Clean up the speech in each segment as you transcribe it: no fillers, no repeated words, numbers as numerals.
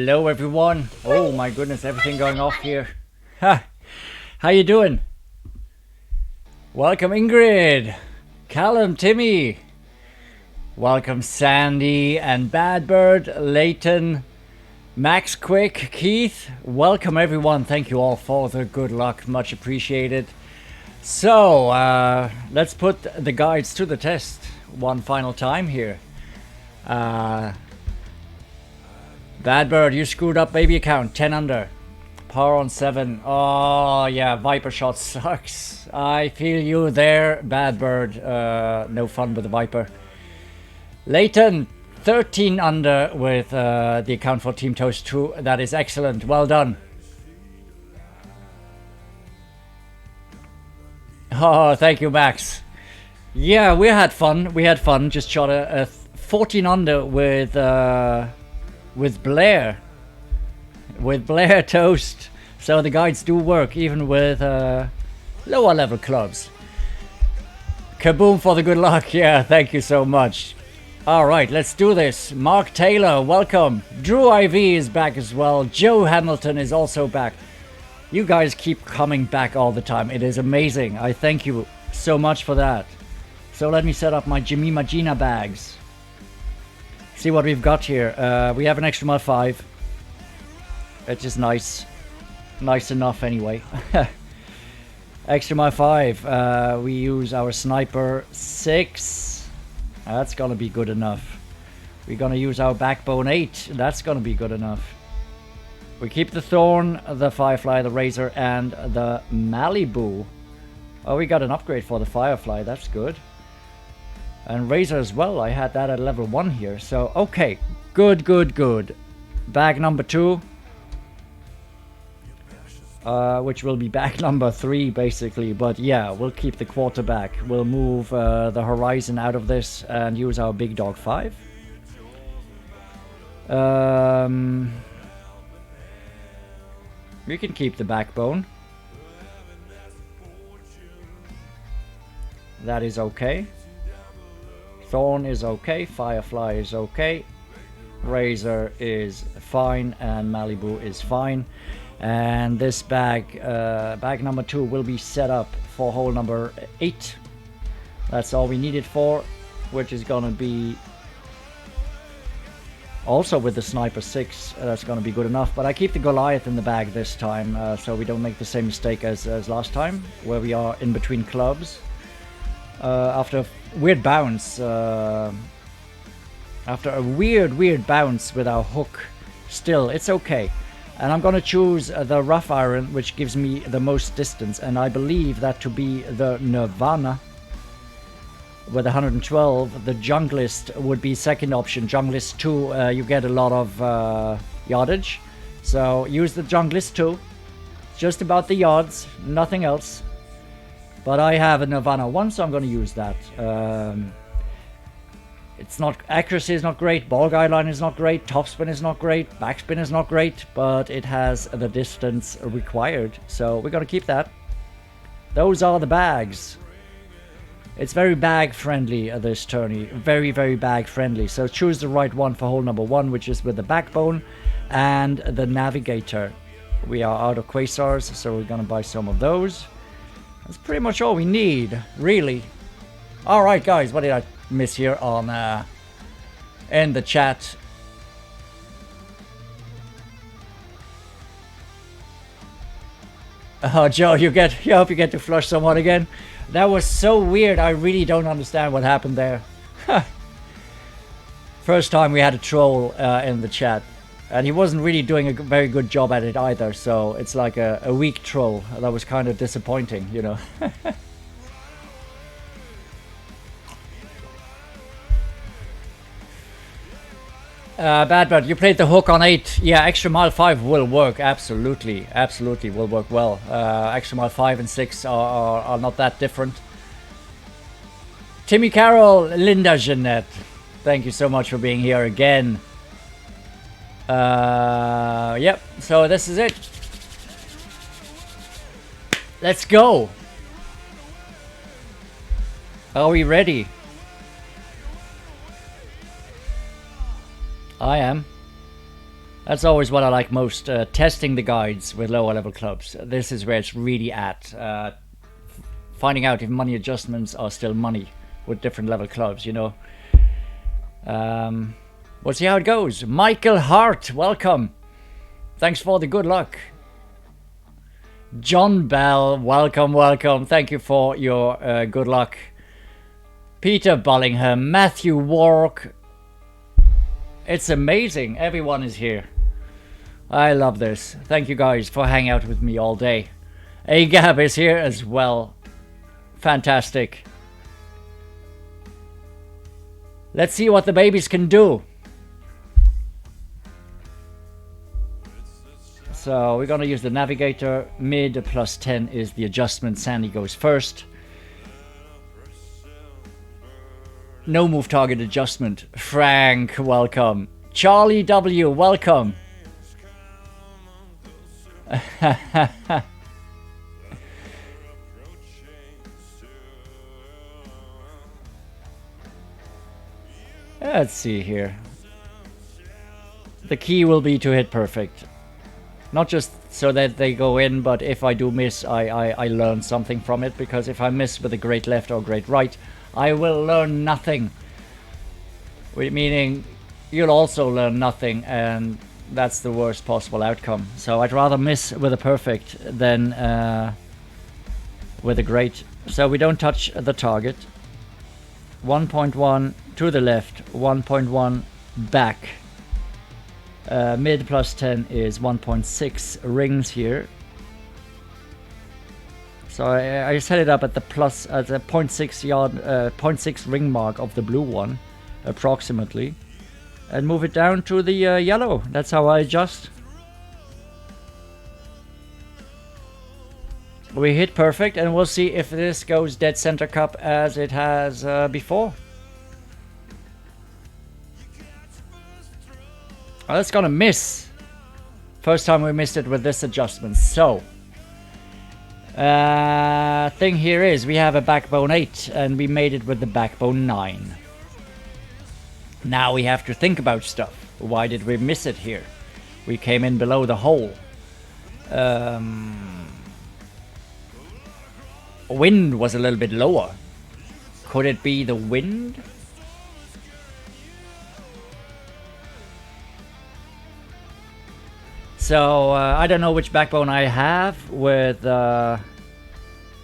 Hello everyone. Oh my goodness, everything going off here. Ha! How you doing? Welcome Ingrid, Callum, Timmy. Welcome Sandy and Badbird, Leighton, Max Quick, Keith. Welcome everyone. Thank you all for the good luck. Much appreciated. So, let's put the guides to the test one final time here. Badbird, you screwed up baby account, 10 under. Power on 7. Oh, yeah, Viper shot sucks. I feel you there, Badbird. No fun with the Viper. Leighton, 13 under with the account for Team Toast 2. That is excellent. Well done. Oh, thank you, Max. Yeah, we had fun. We had fun. Just shot a 14 under with Blair. With Blair Toast. So the guides do work even with lower level clubs. Kaboom for the good luck. Yeah, thank you so much. Alright, let's do this. Mark Taylor, welcome. Drew IV is back as well. Joe Hamilton is also back. You guys keep coming back all the time. It is amazing. I thank you so much for that. So let me set up my Jemima Gina bags. See what we've got here. We have an extra mile 5. It's just nice. Nice enough anyway. Extra mile 5. We use our sniper 6. That's gonna be good enough. We're gonna use our backbone 8. That's gonna be good enough. We keep the Thorn, the Firefly, the Razor, and the Malibu. Oh, we got an upgrade for the Firefly. That's good. And Razor as well. I had that at level 1 here. So, okay. Good, good, good. Bag number 2. Which will be bag number 3, basically. But yeah, we'll keep the quarterback. We'll move the Horizon out of this and use our Big Dog 5. We can keep the backbone. That is okay. Thorn is okay. Firefly is okay. Razor is fine. And Malibu is fine. And this bag, bag number 2 will be set up for hole number 8. That's all we need it for. Which is gonna be also with the Sniper 6, that's going to be good enough. But I keep the Goliath in the bag this time, so we don't make the same mistake as last time, where we are in between clubs. After a weird bounce, after a weird bounce with our hook, still, it's okay. And I'm going to choose the Rough Iron, which gives me the most distance, and I believe that to be the Nirvana. With 112, the Junglist would be second option. Junglist 2, you get a lot of yardage. So use the Junglist 2. Just about the yards, nothing else. But I have a Nirvana 1, so I'm going to use that. It's not, accuracy is not great, ball guideline is not great, topspin is not great, backspin is not great, but it has the distance required. So we're going to keep that. Those are the bags. It's very bag friendly, this tourney. Very, very bag friendly. So choose the right one for hole number 1, which is with the backbone and the navigator. We are out of quasars, so we're gonna buy some of those. That's pretty much all we need, really. Alright guys, what did I miss here on in the chat? Oh Joe, you hope you get to flush someone again. That was so weird. I really don't understand what happened there. First time we had a troll in the chat. And he wasn't really doing a very good job at it either. So it's like a weak troll. That was kind of disappointing, you know. Badbird, you played the hook on 8. Yeah, extra mile 5 will work. Absolutely. Absolutely will work well. Extra mile 5 and 6 are not that different. Timmy Carroll, Linda Jeanette. Thank you so much for being here again. Yep, so this is it. Let's go. Are we ready? I am. That's always what I like most, testing the guides with lower level clubs. This is where it's really at. Finding out if money adjustments are still money with different level clubs, you know. We'll see how it goes. Michael Hart, welcome. Thanks for the good luck. John Bell, welcome, welcome. Thank you for your good luck. Peter Bullingham, Matthew Wark. It's amazing. Everyone is here. I love this. Thank you guys for hanging out with me all day. Agab is here as well. Fantastic. Let's see what the babies can do. So we're going to use the navigator. Mid plus 10 is the adjustment. Sandy goes first. No move target adjustment. Frank, welcome. Charlie W, welcome. Let's see here. The key will be to hit perfect. Not just so that they go in, but if I do miss, I learn something from it. Because if I miss with a great left or great right, I will learn nothing. Meaning, you'll also learn nothing, and that's the worst possible outcome. So I'd rather miss with a perfect than with a great. So we don't touch the target. 1.1 to the left, 1.1 back. Mid plus 10 is 1.6 rings here. So I set it up at the plus at the 0.6 yard, 0.6 ring mark of the blue one, approximately, and move it down to the yellow. That's how I adjust. We hit perfect, and we'll see if this goes dead center cup as it has before. Oh, that's gonna miss. First time we missed it with this adjustment. So, thing here is we have a backbone 8 and we made it with the backbone 9. Now we have to think about stuff. Why did we miss it here? We came in below the hole. Wind was a little bit lower. Could it be the wind? So, I don't know which backbone I have with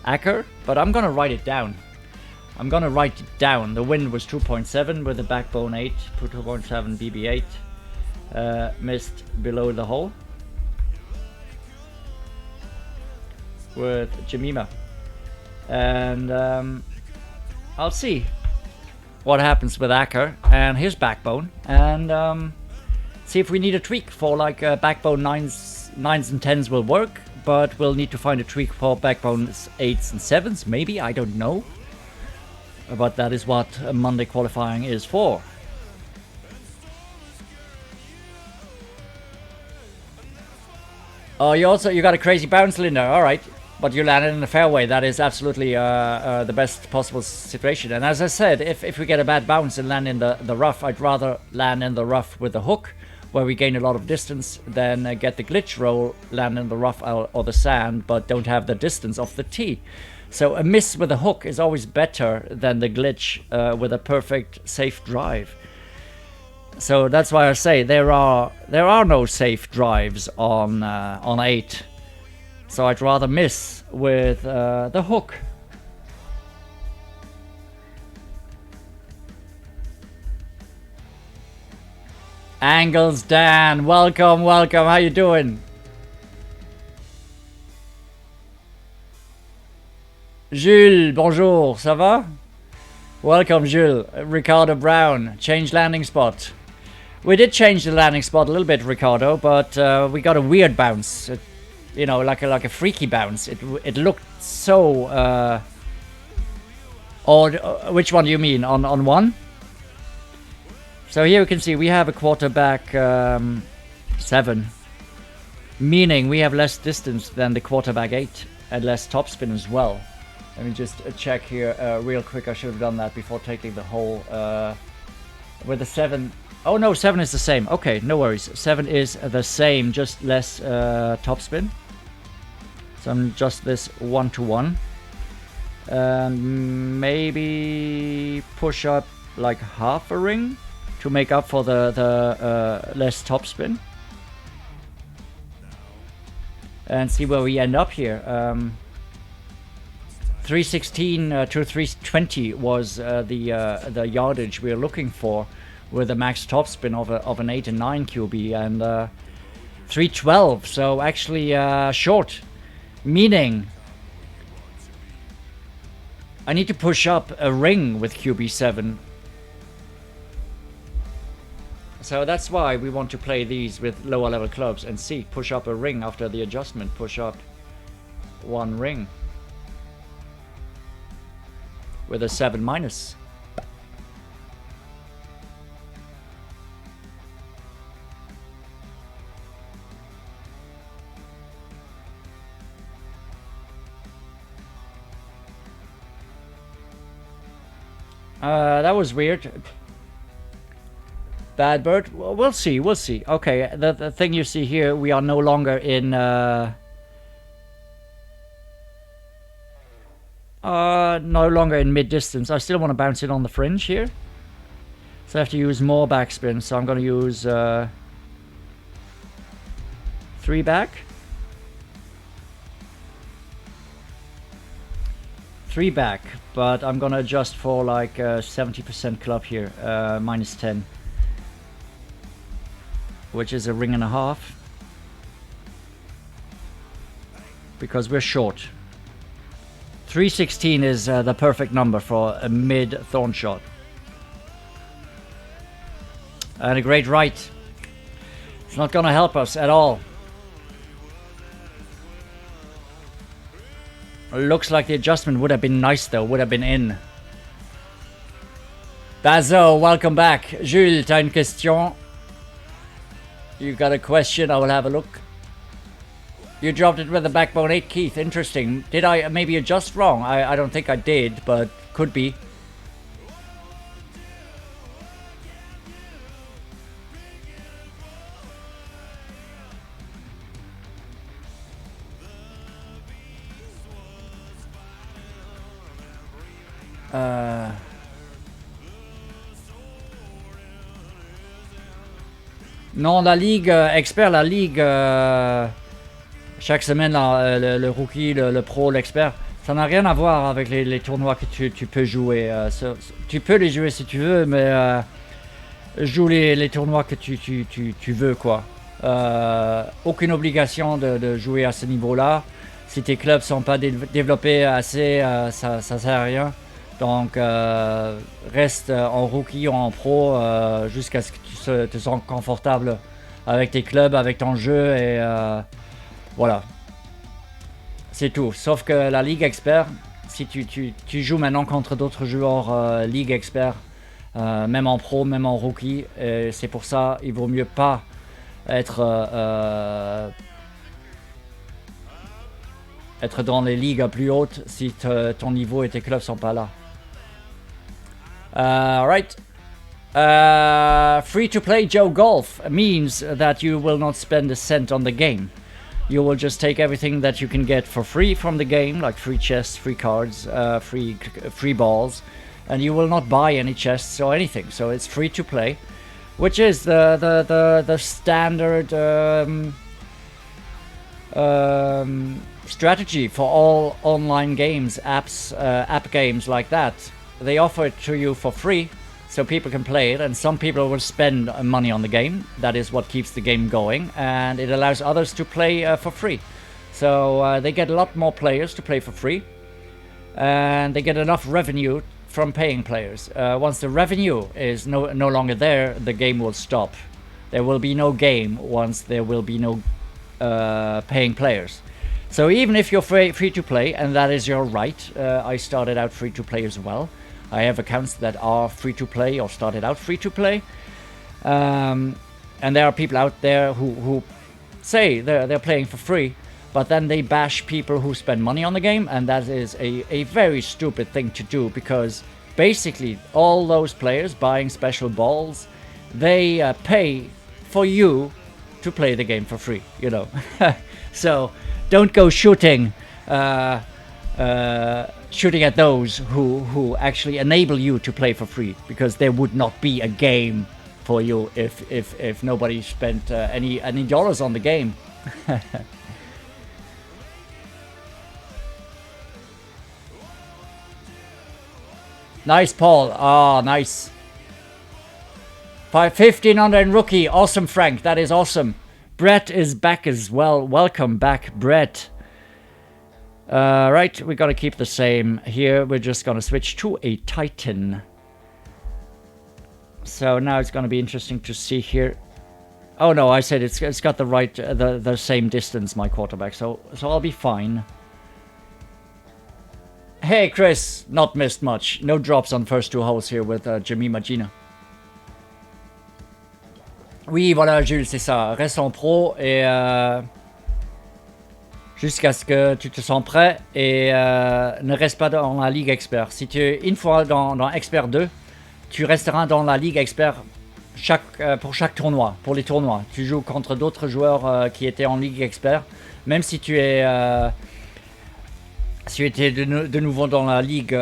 Acker, but I'm gonna write it down. I'm gonna write it down. The wind was 2.7 with the backbone 8, 2.7 BB8. Missed below the hole with Jemima. And I'll see what happens with Acker and his backbone, and see if we need a tweak for like backbone 9s and 10s will work, but we'll need to find a tweak for backbone 8s and 7s, maybe, I don't know. But that is what Monday qualifying is for. Oh, you got a crazy bounce, Linda, alright. But you landed in the fairway. That is absolutely the best possible situation. And as I said, if we get a bad bounce and land in the rough, I'd rather land in the rough with the hook, where we gain a lot of distance, than get the glitch roll, land in the rough or the sand, but don't have the distance of the tee. So a miss with a hook is always better than the glitch with a perfect safe drive. So that's why I say there are no safe drives on 8. So I'd rather miss with the hook. Angles Dan, welcome, welcome. How you doing? Jules, bonjour, ça va? Welcome, Jules. Ricardo Brown, change landing spot. We did change the landing spot a little bit, Ricardo, but we got a weird bounce. You know, like a freaky bounce. It looked so odd. Which one do you mean? On 1? So here we can see we have a quarterback 7, meaning we have less distance than the quarterback 8 and less topspin as well. Let me just check here real quick. I should have done that before taking the hole. With the 7, Oh no, 7 is the same. Okay, no worries. 7 is the same, just less topspin. So I'm just this 1-to-1. And maybe push up like half a ring to make up for the less topspin. And see where we end up here. 316 to 320 was the yardage we're looking for, with a max topspin of an 8 and 9 QB, and 312. So actually short, meaning I need to push up a ring with QB7. So that's why we want to play these with lower level clubs and see, push up a ring after the adjustment, push up one ring with a 7 minus. That was weird. Bad bird. Well, we'll see. We'll see. Okay, the thing you see here, we are no longer in. No longer in mid distance. I still want to bounce it on the fringe here, so I have to use more backspin. So I'm going to use 3 back. 3 back, but I'm gonna adjust for like 70% club here, minus 10, which is a ring and a half, because we're short. 316 is the perfect number for a mid thorn shot. And a great right. It's not gonna help us at all. Looks like the adjustment would have been nice though, would have been in. Bazo, welcome back. Jules, t'as une question? You got a question? I will have a look. You dropped it with the backbone 8, Keith. Interesting. Did I maybe adjust wrong? I don't think I did, but could be. Non, la ligue expert, la ligue chaque semaine le rookie, le pro, l'expert, ça n'a rien à voir avec les tournois que tu peux jouer. Tu peux les jouer si tu veux, mais joue les tournois que tu veux, quoi. Aucune obligation de jouer à ce niveau-là. Si tes clubs sont pas développés assez, ça sert à rien. Donc reste en rookie ou en pro jusqu'à ce que tu te sens confortable avec tes clubs, avec ton jeu, et voilà. C'est tout. Sauf que la Ligue Expert, si tu joues maintenant contre d'autres joueurs Ligue Expert, même en pro, même en rookie, et c'est pour ça il vaut mieux pas être dans les ligues plus hautes si ton niveau et tes clubs sont pas là. Right. Free to play Joe Golf means that you will not spend a cent on the game. You will just take everything that you can get for free from the game, like free chests, free cards, free balls, and you will not buy any chests or anything. So it's free to play, which is the standard strategy for all online games, app games like that. They offer it to you for free, so people can play it, and some people will spend money on the game. That is what keeps the game going, and it allows others to play for free. So they get a lot more players to play for free, and they get enough revenue from paying players. Once the revenue is no longer there, the game will stop. There will be no game once there will be no paying players. So even if you're free to play, and that is your right, I started out free to play as well. I have accounts that are free to play or started out free to play, and there are people out there who say they're playing for free, but then they bash people who spend money on the game, and that is a very stupid thing to do, because basically all those players buying special balls they pay for you to play the game for free, you know. So don't go shooting at those who actually enable you to play for free, because there would not be a game for you if nobody spent any dollars on the game. Nice, Paul. Oh, nice. 1500 in rookie. Awesome, Frank. That is awesome. Brett is back as well. Welcome back, Brett. Right, we're gonna keep the same here. We're just gonna switch to a Titan. So now it's gonna be interesting to see here. Oh no, I said it's got the right the same distance, my quarterback. So I'll be fine. Hey Chris, not missed much. No drops on first two holes here with Jemima Gina. Oui, voilà, Jules, c'est ça. Reste en pro et jusqu'à ce que tu te sens prêt et ne reste pas dans la Ligue Expert. Si tu es une fois dans Expert 2, tu resteras dans la Ligue Expert pour chaque tournoi, pour les tournois. Tu joues contre d'autres joueurs qui étaient en Ligue Expert. Même si tu es de nouveau dans la Ligue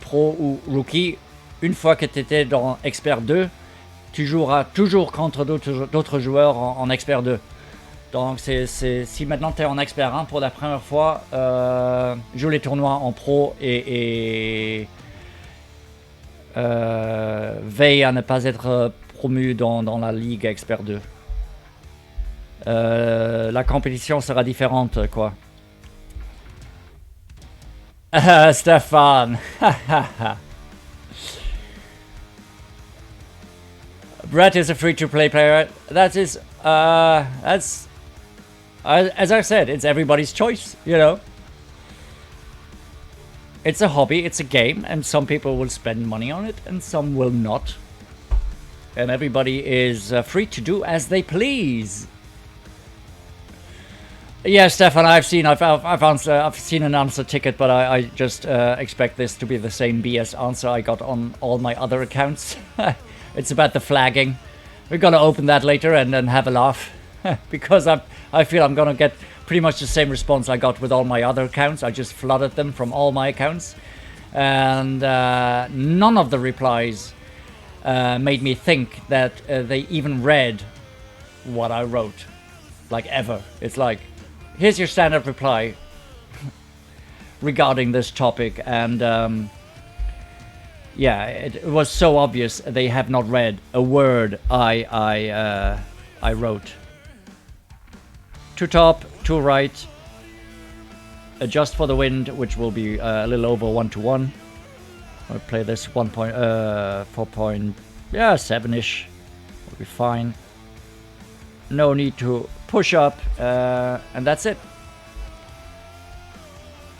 Pro ou Rookie, une fois que tu étais dans Expert 2, tu joueras toujours contre d'autres joueurs en Expert 2. Donc si maintenant tu es en Expert 1 pour la première fois, joue les tournois en Pro et veille à ne pas être promu dans la Ligue Expert 2. La compétition sera différente, quoi. Stefan. Brett is a free-to-play player. That is, as I said, it's everybody's choice, you know. It's a hobby, it's a game, and some people will spend money on it, and some will not. And everybody is free to do as they please. Yeah, Stefan, I've seen an answer ticket, but I just expect this to be the same BS answer I got on all my other accounts. It's about the flagging. We're gonna open that later and then have a laugh, because I feel I'm gonna get pretty much the same response I got with all my other accounts. I just flooded them from all my accounts, and none of the replies made me think that they even read what I wrote, like ever. It's like, here's your standard reply regarding this topic, and yeah, it was so obvious they have not read a word I wrote. To top, to right, adjust for the wind, which will be a little over 1-to-1. I'll play this 4.7-ish. Will be fine. No need to push up, and that's it.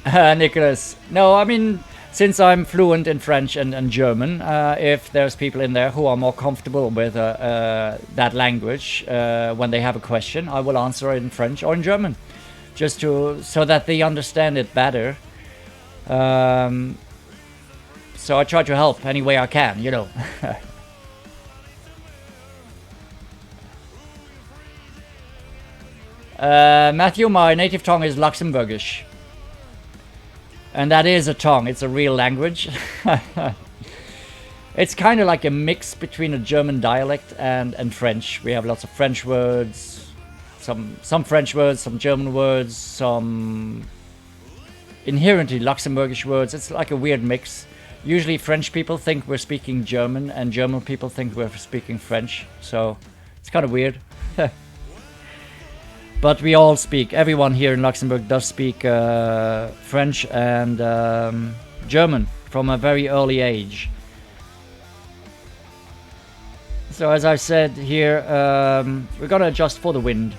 Nicholas, no, I mean, since I'm fluent in French and German, if there's people in there who are more comfortable with that language, when they have a question, I will answer in French or in German, just so that they understand it better. So I try to help any way I can, you know. Matthew, my native tongue is Luxembourgish. And that is a tongue, it's a real language. It's kind of like a mix between a German dialect and French. We have lots of French words, some French words, some German words, some inherently Luxembourgish words. It's like a weird mix. Usually French people think we're speaking German, and German people think we're speaking French. So it's kind of weird. But we all speak, everyone here in Luxembourg does speak French and German from a very early age. So as I said here, we're going to adjust for the wind,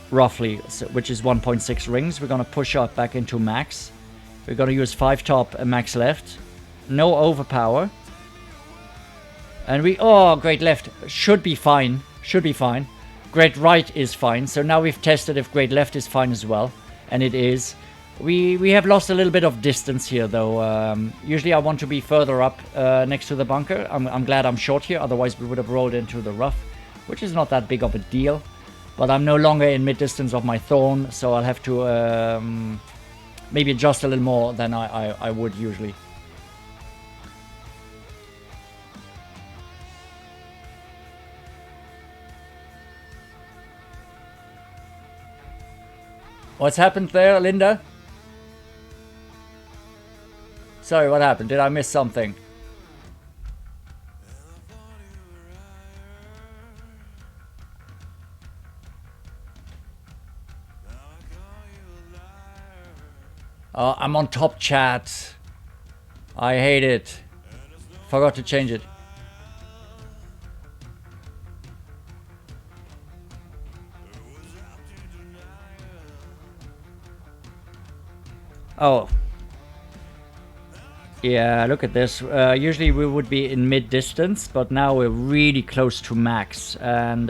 roughly, which is 1.6 rings. We're going to push up back into max. We're going to use 5 top and max left. No overpower. And oh, great left. Should be fine. Should be fine. Great right is fine. So now we've tested if great left is fine as well. And it is. We have lost a little bit of distance here, though. Usually I want to be further up next to the bunker. I'm glad I'm short here, otherwise we would have rolled into the rough, which is not that big of a deal. But I'm no longer in mid-distance of my thorn, so I'll have to maybe adjust a little more than I would usually. What's happened there, Linda? Sorry, what happened? Did I miss something? I'm on top chat. I hate it. Forgot to change it. Oh. Yeah, look at this. Usually we would be in mid-distance, but now we're really close to max. And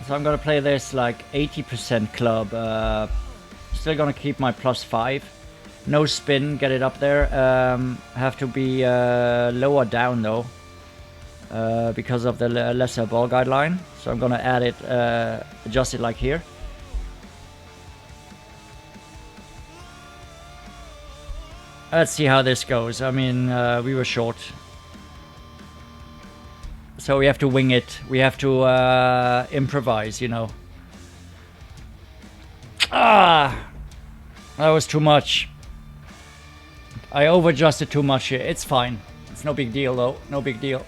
so I'm gonna play this like 80% club. Still gonna keep my +5. No spin, get it up there. Have to be lower down though, because of the lesser ball guideline. So I'm gonna add it, adjust it like here. Let's see how this goes. I mean, we were short. So we have to wing it. We have to improvise, you know. Ah! That was too much. I over-adjusted too much here. It's fine. It's no big deal, though. No big deal.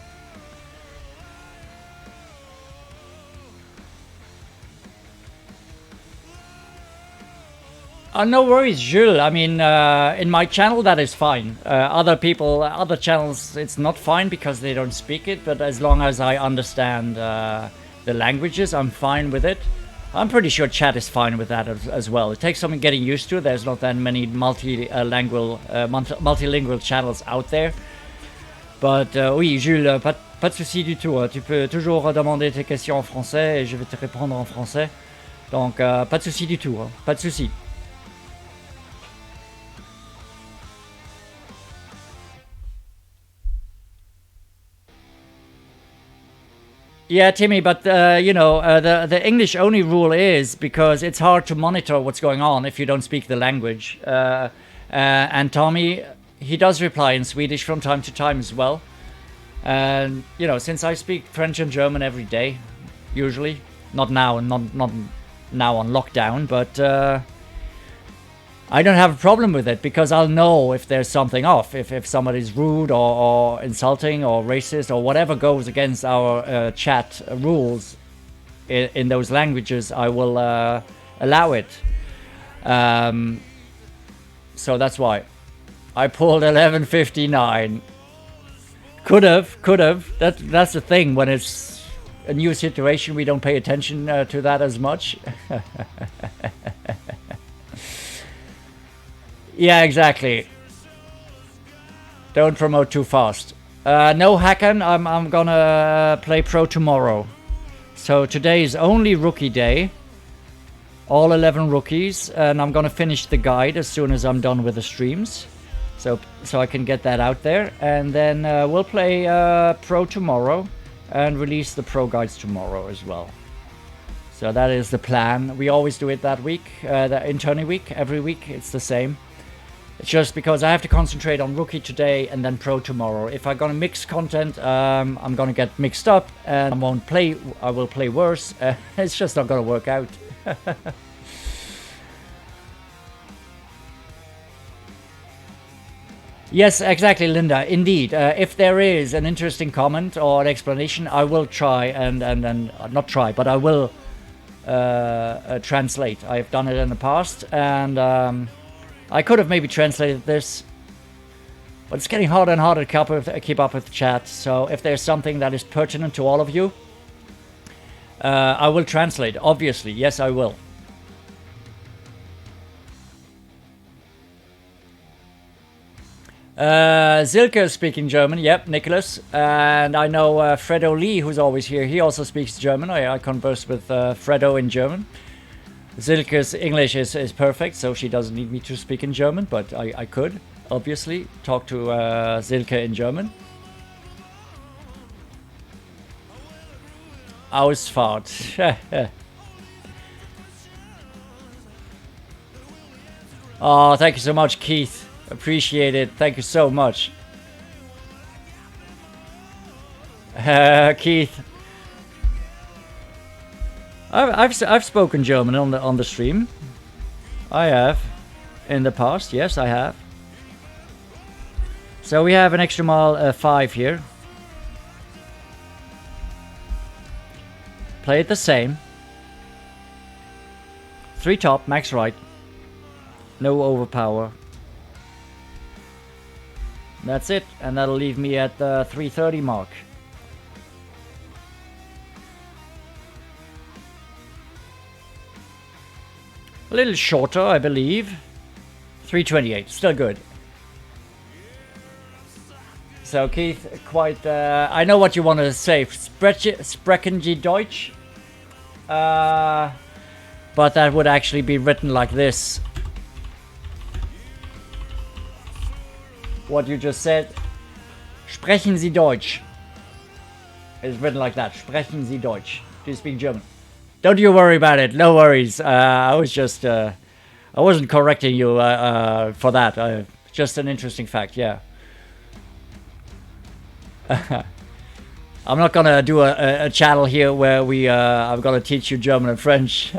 No worries, Jules. I mean, in my channel, that is fine. Other people, other channels, it's not fine because they don't speak it. But as long as I understand the languages, I'm fine with it. I'm pretty sure chat is fine with that as well. It takes some getting used to. There's not that many multilingual channels out there. But oui, Jules, pas de souci du tout. Tu peux toujours demander tes questions en français et je vais te répondre en français. Donc, pas de souci du tout. Hein. Pas de souci. Yeah, Timmy, but you know, the English only rule is because it's hard to monitor what's going on if you don't speak the language. And Tommy, he does reply in Swedish from time to time as well. And you know, since I speak French and German every day, usually, not now, not now on lockdown, but I don't have a problem with it because I'll know if there's something off, if somebody's rude or insulting or racist or whatever goes against our chat rules in those languages, I will allow it. So that's why I pulled 1159. Could have. That's the thing. When it's a new situation, we don't pay attention to that as much. Yeah, exactly. Don't promote too fast. No Hakan, I'm gonna play pro tomorrow. So today is only rookie day. All 11 rookies, and I'm gonna finish the guide as soon as I'm done with the streams. So I can get that out there. And then we'll play pro tomorrow and release the pro guides tomorrow as well. So that is the plan. We always do it that week, in tourney week, every week, it's the same. It's just because I have to concentrate on rookie today and then pro tomorrow. If I'm gonna mix content, I'm gonna get mixed up and I will play worse. It's just not gonna work out. Yes, exactly, Linda. Indeed, if there is an interesting comment or an explanation, I will try and not try, but I will translate. I've done it in the past, and I could have maybe translated this, but it's getting harder and harder to keep up with the chat. So if there's something that is pertinent to all of you, I will translate. Obviously, yes, I will. Silke is speaking German. Yep, Nicholas. And I know Fredo Lee, who's always here. He also speaks German. I converse with Fredo in German. Silke's English is perfect, so she doesn't need me to speak in German, but I could, obviously, talk to Silke in German. Ausfahrt. Oh, thank you so much, Keith. Appreciate it. Thank you so much. Keith. I've spoken German on the stream. I have. In the past, yes, I have. So we have an extra mile 5 here. Play it the same. 3 top, max right. No overpower. That's it, and that'll leave me at the 330 mark. A little shorter, I believe. 328, still good. So Keith, quite, I know what you want to say. Sprechen Sie Deutsch? But that would actually be written like this. What you just said. Sprechen Sie Deutsch. It's written like that. Sprechen Sie Deutsch. Do you speak German? Don't you worry about it. No worries. I was just, I wasn't correcting you for that. Just an interesting fact, yeah. I'm not gonna do a channel here where I'm gonna teach you German and French.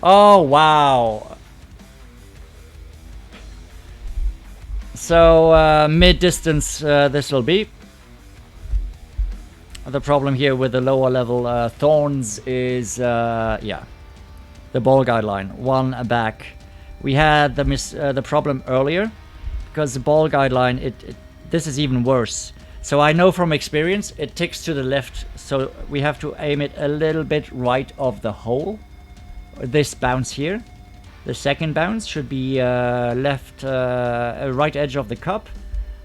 Oh, wow. So, mid-distance this will be. The problem here with the lower level thorns is, yeah, the ball guideline. 1 back. We had the problem earlier, because the ball guideline, this is even worse. So I know from experience, it ticks to the left, so we have to aim it a little bit right of the hole. This bounce here. The second bounce should be left, right edge of the cup,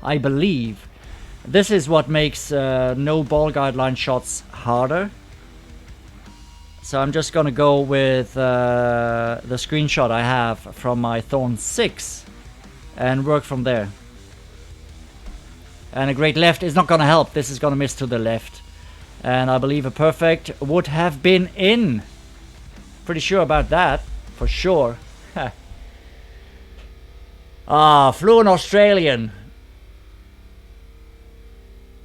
I believe. This is what makes no ball guideline shots harder. So I'm just gonna go with the screenshot I have from my Thorn 6 and work from there. And a great left is not gonna help. This is gonna miss to the left. And I believe a perfect would have been in. Pretty sure about that, for sure. Fluent Australian.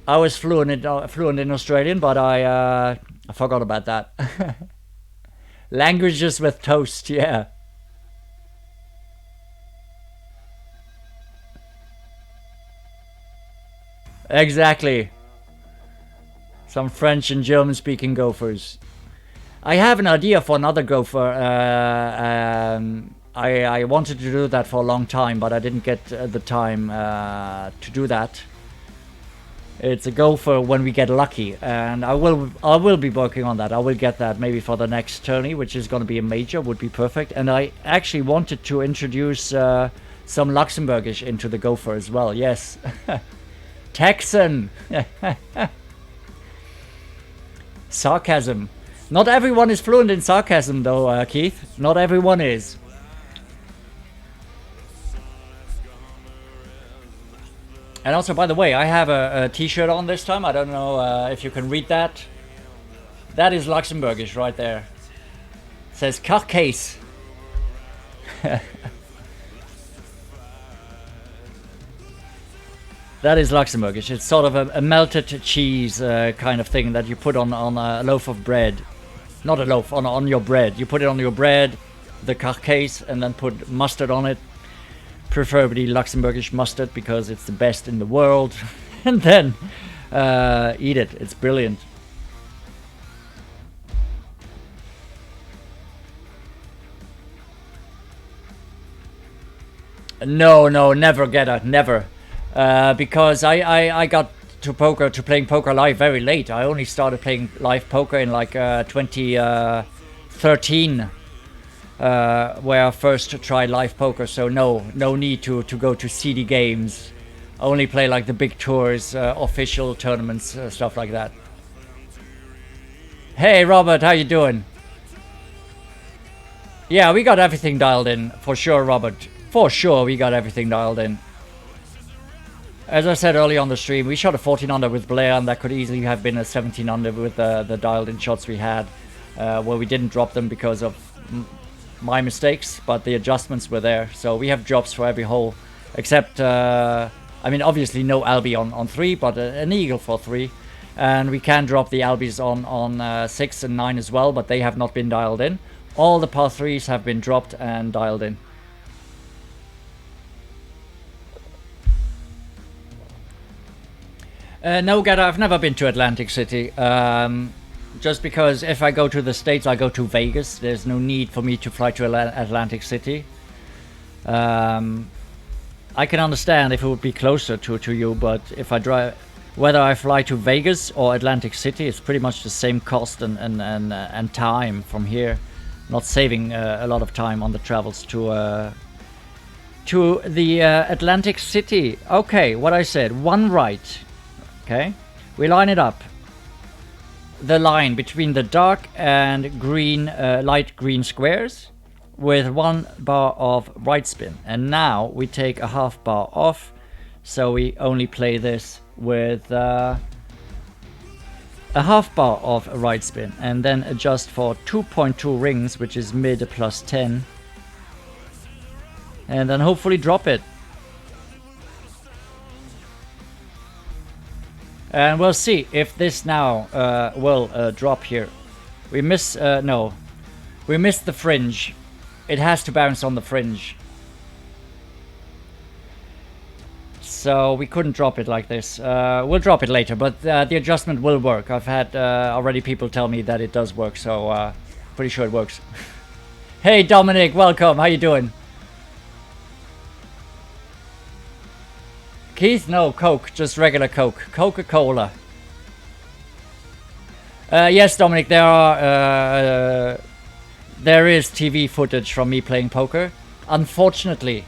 I was fluent in Australian, but I forgot about that. Languages with toast, yeah. Exactly. Some French and German speaking gophers. I have an idea for another gopher. I wanted to do that for a long time, but I didn't get the time to do that. It's a gopher when we get lucky, and I will be working on that. I will get that maybe for the next tourney, which is going to be a major, would be perfect. And I actually wanted to introduce some Luxembourgish into the gopher as well. Yes, Texan. Sarcasm. Not everyone is fluent in sarcasm, though, Keith. Not everyone is. And also, by the way, I have a t-shirt on this time. I don't know if you can read that. That is Luxembourgish right there. It says Carcase. That is Luxembourgish. It's sort of a melted cheese kind of thing that you put on a loaf of bread. Not a loaf, on your bread. You put it on your bread, the Carcase, and then put mustard on it. Preferably Luxembourgish mustard, because it's the best in the world. And then eat it. It's brilliant. No, never, Gedda, never. Because I got to playing poker live very late. I only started playing live poker in like 2013. where I first tried live poker. So no need to go to CD games. Only play like the big tours, official tournaments, stuff like that. Hey Robert, how you doing? Yeah, we got everything dialed in, for sure, Robert. For sure, we got everything dialed in. As I said earlier on the stream, we shot a 14 under with Blair, and that could easily have been a 17 under with the dialed in shots we had, where we didn't drop them because of my mistakes, but the adjustments were there. So we have drops for every hole, except, I mean, obviously no Albie on 3, but an eagle for 3. And we can drop the Albies on 6 and 9 as well, but they have not been dialed in. All the par 3s have been dropped and dialed in. No, Geta, I've never been to Atlantic City. Just because if I go to the States, I go to Vegas. There's no need for me to fly to Atlantic City. I can understand if it would be closer to you, but if I drive, whether I fly to Vegas or Atlantic City, it's pretty much the same cost and time from here. Not saving a lot of time on the travels to the Atlantic City. Okay, what I said, one right. Okay, we line it up. The line between the dark and green, light green squares with 1 bar of right spin. And now we take a half bar off. So we only play this with a half bar of a right spin. And then adjust for 2.2 rings, which is mid plus 10. And then hopefully drop it. And we'll see if this now will drop here. We miss, no. We missed the fringe. It has to bounce on the fringe. So we couldn't drop it like this. We'll drop it later, but the adjustment will work. I've had already people tell me that it does work, so pretty sure it works. Hey Dominic, welcome. How you doing? Keith? No, Coke. Just regular Coke. Coca-Cola. Yes, Dominic, there is TV footage from me playing poker. Unfortunately,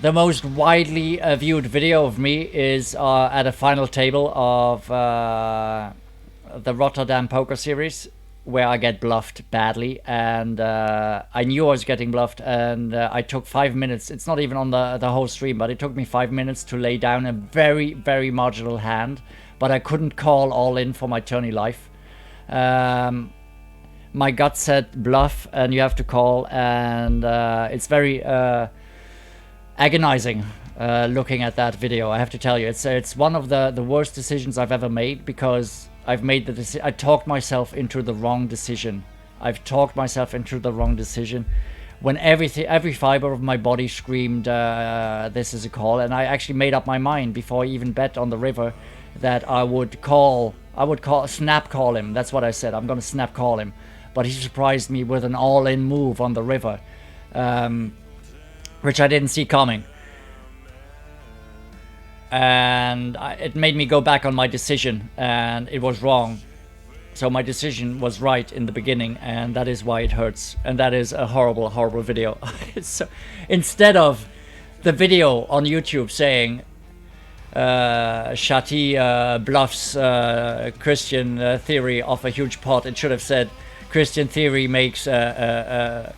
the most widely viewed video of me is at a final table of the Rotterdam Poker Series, where I get bluffed badly, and I knew I was getting bluffed, and I took 5 minutes. It's not even on the whole stream, but it took me 5 minutes to lay down a very, very marginal hand, but I couldn't call all in for my tourney life. My gut said bluff, and you have to call, and it's very agonizing looking at that video. I have to tell you, it's one of the worst decisions I've ever made, because I've made the decision. I talked myself into the wrong decision. When every fiber of my body screamed, this is a call, and I actually made up my mind before I even bet on the river that I would snap call him. That's what I said. I'm going to snap call him. But he surprised me with an all-in move on the river, which I didn't see coming. And it made me go back on my decision, and it was wrong. So my decision was right in the beginning, and that is why it hurts. And that is a horrible, horrible video. So, instead of the video on YouTube saying Shati bluffs Christian Theory off a huge pot, it should have said Christian Theory makes a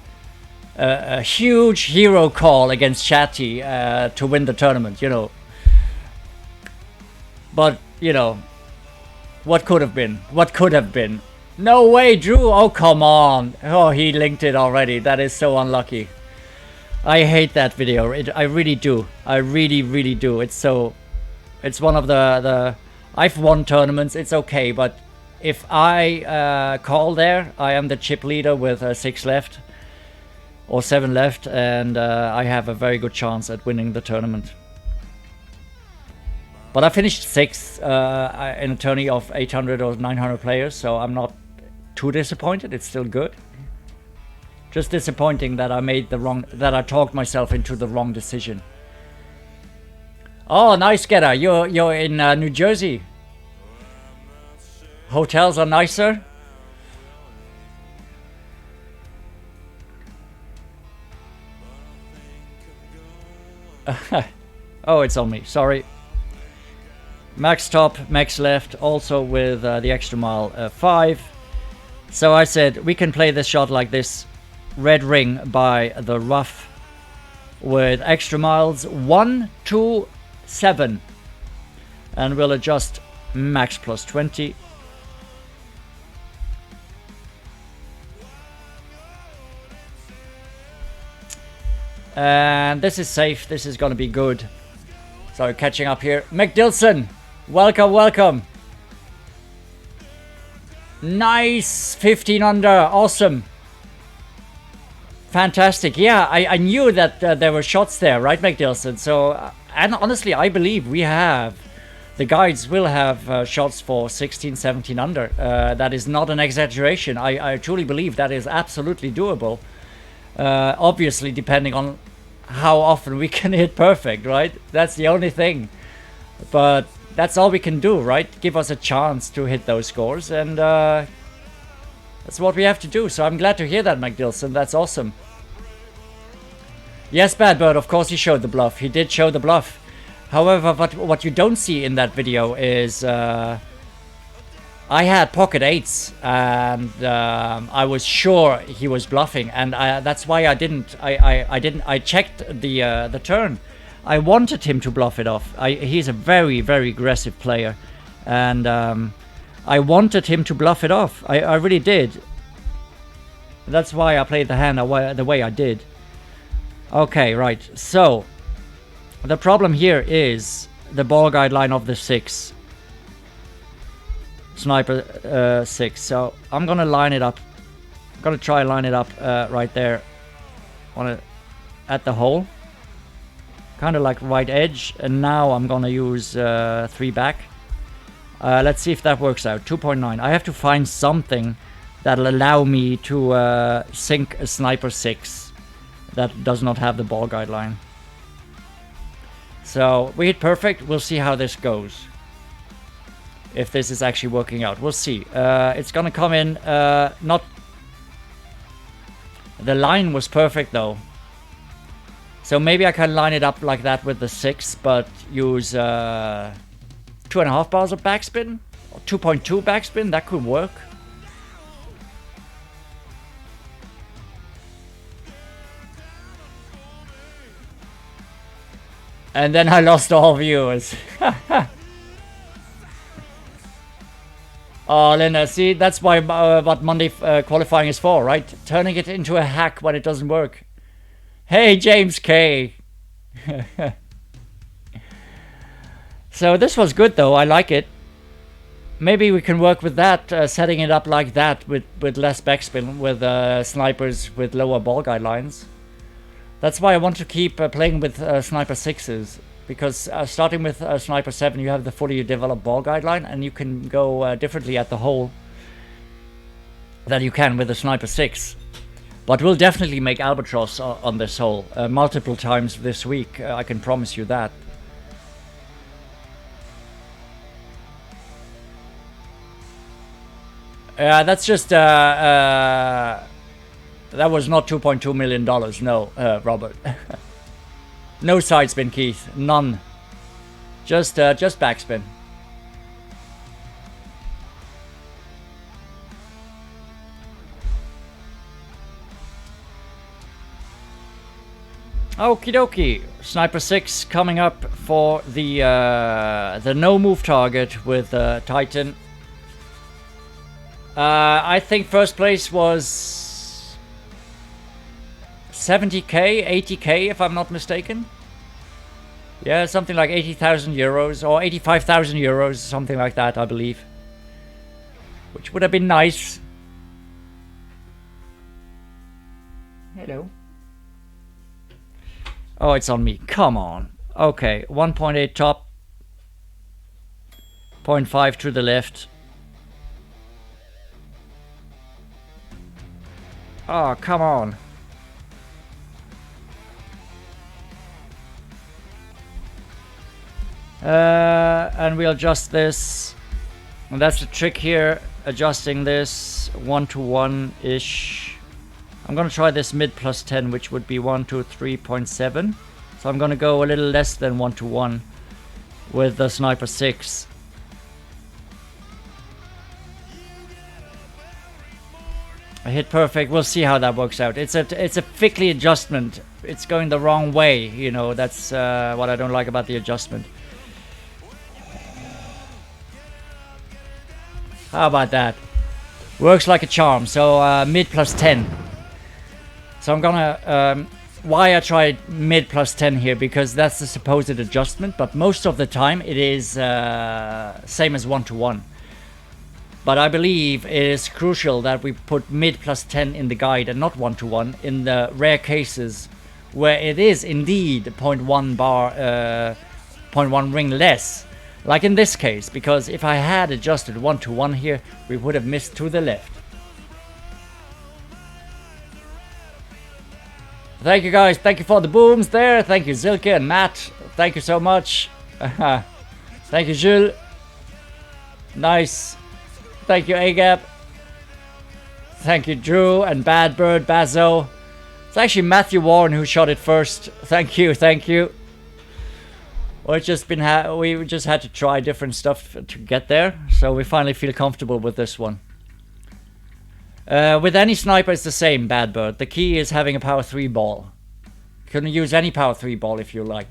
huge hero call against Shati to win the tournament, you know. But, you know, what could have been? What could have been? No way, Drew! Oh, come on! Oh, he linked it already. That is so unlucky. I hate that video. I really do. I really, really do. It's one of the... I've won tournaments. It's okay, but if I call there, I am the chip leader with 6 left. Or 7 left. And I have a very good chance at winning the tournament. But I finished 6th in a tourney of 800 or 900 players, so I'm not too disappointed. It's still good. Just disappointing that I talked myself into the wrong decision. Oh, nice, Getter. You're in New Jersey. Hotels are nicer. Oh, it's on me. Sorry. Max top, max left, also with the extra mile 5. So I said we can play this shot like this. Red ring by the rough with extra miles 1 to 7. And we'll adjust max plus 20. And this is safe. This is going to be good. So catching up here. McDilson, welcome, welcome. Nice. 15 under. Awesome. Fantastic. Yeah, I knew that there were shots there, right, McDilson? So, and honestly, I believe we have, the guides will have shots for 16, 17 under. That is not an exaggeration. I truly believe that is absolutely doable. Obviously, depending on how often we can hit perfect, right? That's the only thing. But that's all we can do, right? Give us a chance to hit those scores, and that's what we have to do. So I'm glad to hear that, McDilson. That's awesome. Yes, Bad Bird, of course he showed the bluff. He did show the bluff. However, what you don't see in that video is I had pocket 8s, and I was sure he was bluffing, and that's why I didn't. I checked the turn. I wanted him to bluff it off. He's a very, very aggressive player, and I wanted him to bluff it off. I really did. That's why I played the hand the way I did. Okay, right. So the problem here is the ball guideline of the 6. Sniper 6. So I'm gonna line it up. I'm gonna try and line it up right there at the hole, kind of like right edge. And now I'm gonna use 3 back. Let's see if that works out. 2.9. I have to find something that'll allow me to sink a sniper 6 that does not have the ball guideline. So we hit perfect. We'll see how this goes. If this is actually working out, we'll see. It's gonna come in. Not. The line was perfect though. So maybe I can line it up like that with the 6, but use 2.5 bars of backspin, or 2.2 backspin. That could work. And then I lost all viewers. Oh, Linda, see, that's why what Monday qualifying is for, right? Turning it into a hack when it doesn't work. Hey, James K. So this was good, though. I like it. Maybe we can work with that, setting it up like that with less backspin, with snipers with lower ball guidelines. That's why I want to keep playing with sniper 6s. Because starting with Sniper 7, you have the fully developed ball guideline, and you can go differently at the hole than you can with the Sniper 6. But we'll definitely make Albatross on this hole multiple times this week, I can promise you that. That's just... that was not $2.2 million, no, Robert. No side spin, Keith. None. Just backspin. Okie dokie. Sniper 6 coming up for the no move target with Titan. I think first place was 70k, 80k if I'm not mistaken. Yeah, something like 80,000 euros or 85,000 euros, something like that, I believe. Which would have been nice. Hello. Oh, it's on me. Come on. Okay, 1.8 top. 0.5 to the left. Oh, come on. And we'll adjust this. And that's the trick here. Adjusting this 1-to-1-ish. I'm gonna try this mid plus 10, which would be 1 to 3.7. So I'm gonna go a little less than 1-to-1 with the Sniper 6. I hit perfect. We'll see how that works out. It's a fickly adjustment. It's going the wrong way, you know. That's what I don't like about the adjustment. How about that? Works like a charm. So mid plus 10. So I'm gonna why I tried mid plus 10 here, because that's the supposed adjustment, but most of the time it is same as 1-to-1. But I believe it is crucial that we put mid plus 10 in the guide and not 1-to-1 in the rare cases where it is indeed 0.1 bar, 0.1 ring less. Like in this case, because if I had adjusted 1-to-1 here, we would have missed to the left. Thank you guys, thank you for the booms there. Thank you Zilke and Matt, thank you so much. Thank you Jules. Nice. Thank you Agap. Thank you Drew and Bad Bird, Bazo. It's actually Matthew Warren who shot it first. Thank you, thank you. We just had to try different stuff to get there, so we finally feel comfortable with this one. With any sniper it's the same, Bad Bird. The key is having a power 3 ball. You can use any power 3 ball if you like.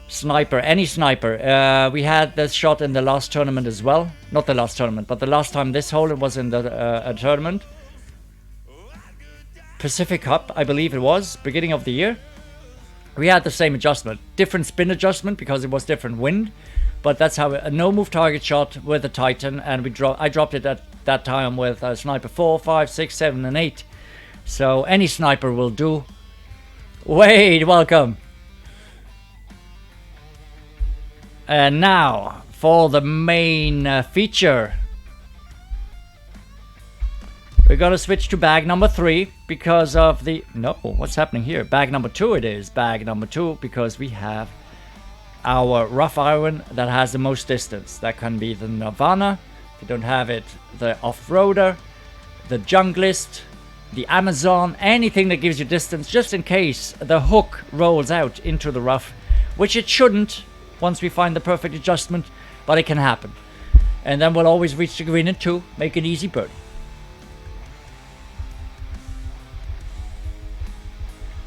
Sniper, any sniper. We had this shot in the last tournament as well. Not the last tournament, but the last time this hole it was in the a tournament. Pacific Cup, I believe it was, beginning of the year. We had the same adjustment. Different spin adjustment because it was different wind. But that's how a no move target shot with a Titan, and I dropped it at that time with a sniper 4, 5, 6, 7 and 8. So any sniper will do. Wade, welcome. And now for the main feature. We're gonna switch to bag number 3 because of the... No, what's happening here? Bag number 2 it is. Bag number 2 because we have our rough iron that has the most distance. That can be the Nirvana. If you don't have it, the off-roader, the junglist, the Amazon, anything that gives you distance just in case the hook rolls out into the rough, which it shouldn't once we find the perfect adjustment, but it can happen. And then we'll always reach the green in 2, make an easy bird.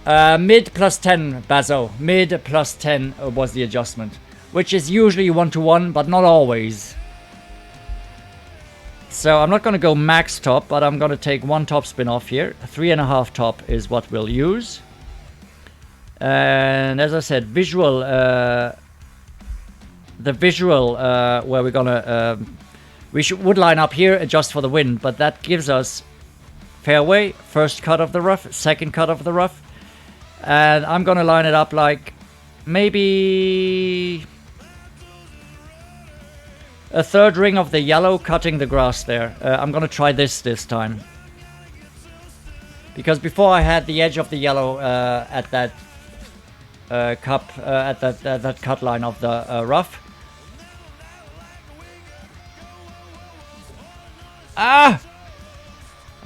Mid plus 10, Bazo. Mid plus 10 was the adjustment, which is usually 1-to-1, but not always. So I'm not going to go max top, but I'm going to take 1 top spin off here. 3.5 top is what we'll use. And as I said, visual, the visual where we're going to, would line up here, adjust for the wind, but that gives us fairway, first cut of the rough, second cut of the rough. And I'm gonna line it up like maybe a third ring of the yellow cutting the grass there. I'm gonna try this time, because before I had the edge of the yellow at that cup at that cut line of the rough. That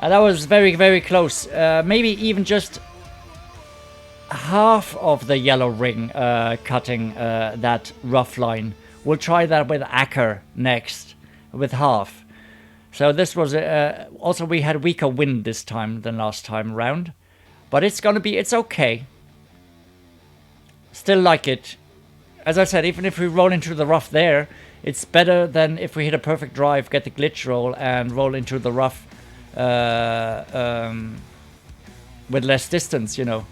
was very, very close. Maybe even just half of the yellow ring cutting that rough line. We'll try that with Acker next, with half. So this was also we had weaker wind this time than last time round, but it's okay. Still like it. As I said, even if we roll into the rough there, it's better than if we hit a perfect drive, get the glitch roll and roll into the rough with less distance, you know.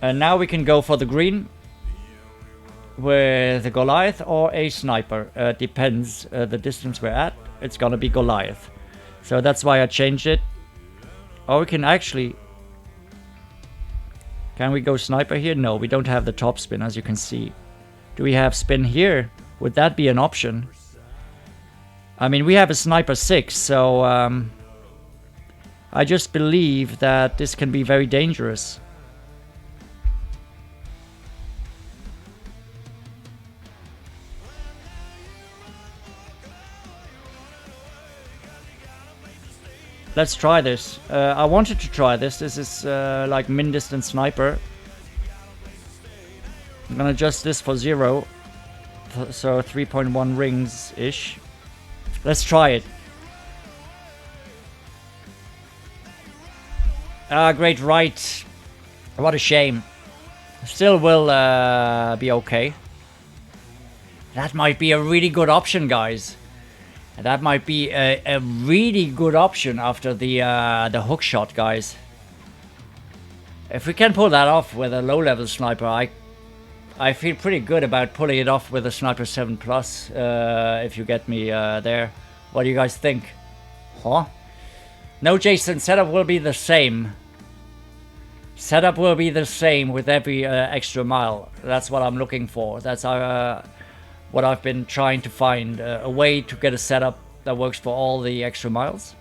And now we can go for the green with the Goliath or a sniper. Depends the distance we're at. It's gonna be Goliath. So that's why I changed it. Or we can actually... Can we go sniper here? No, we don't have the top spin, as you can see. Do we have spin here? Would that be an option? I mean, we have a sniper 6, so... I just believe that this can be very dangerous. Let's try this. I wanted to try this. This is like min-distance sniper. I'm gonna adjust this for 0. So 3.1 rings-ish. Let's try it. Great right. What a shame. Still will be okay. That might be a really good option, guys. That might be a really good option after the hook shot, guys. If we can pull that off with a low-level sniper, I feel pretty good about pulling it off with a Sniper 7 Plus, if you get me there. What do you guys think? Huh? No, Jason, setup will be the same. Setup will be the same with every extra mile. That's what I'm looking for. That's what I've been trying to find. A way to get a setup that works for all the extra miles.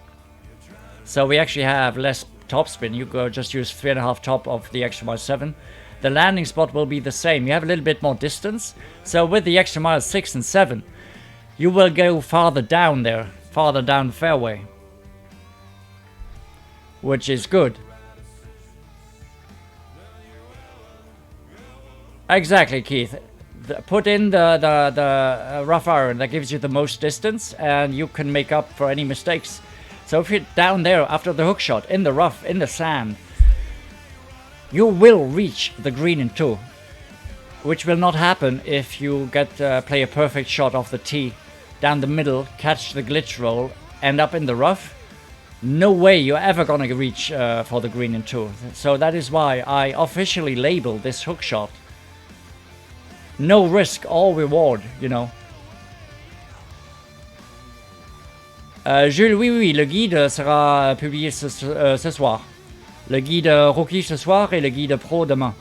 So we actually have less topspin. You go just use 3.5 top of the extra mile 7. The landing spot will be the same. You have a little bit more distance. So with the extra mile 6 and 7, you will go farther down there. Farther down the fairway. Which is good. Exactly, Keith. Put in the rough iron. That gives you the most distance. And you can make up for any mistakes. So if you're down there after the hook shot, in the rough, in the sand, you will reach the green in 2, which will not happen if you play a perfect shot off the tee, down the middle, catch the glitch roll, end up in the rough. No way you're ever gonna reach for the green in 2. So that is why I officially label this hook shot. No risk, all reward, you know. Jules, oui, le guide sera publié ce soir. Le guide rookie ce soir et le guide pro demain.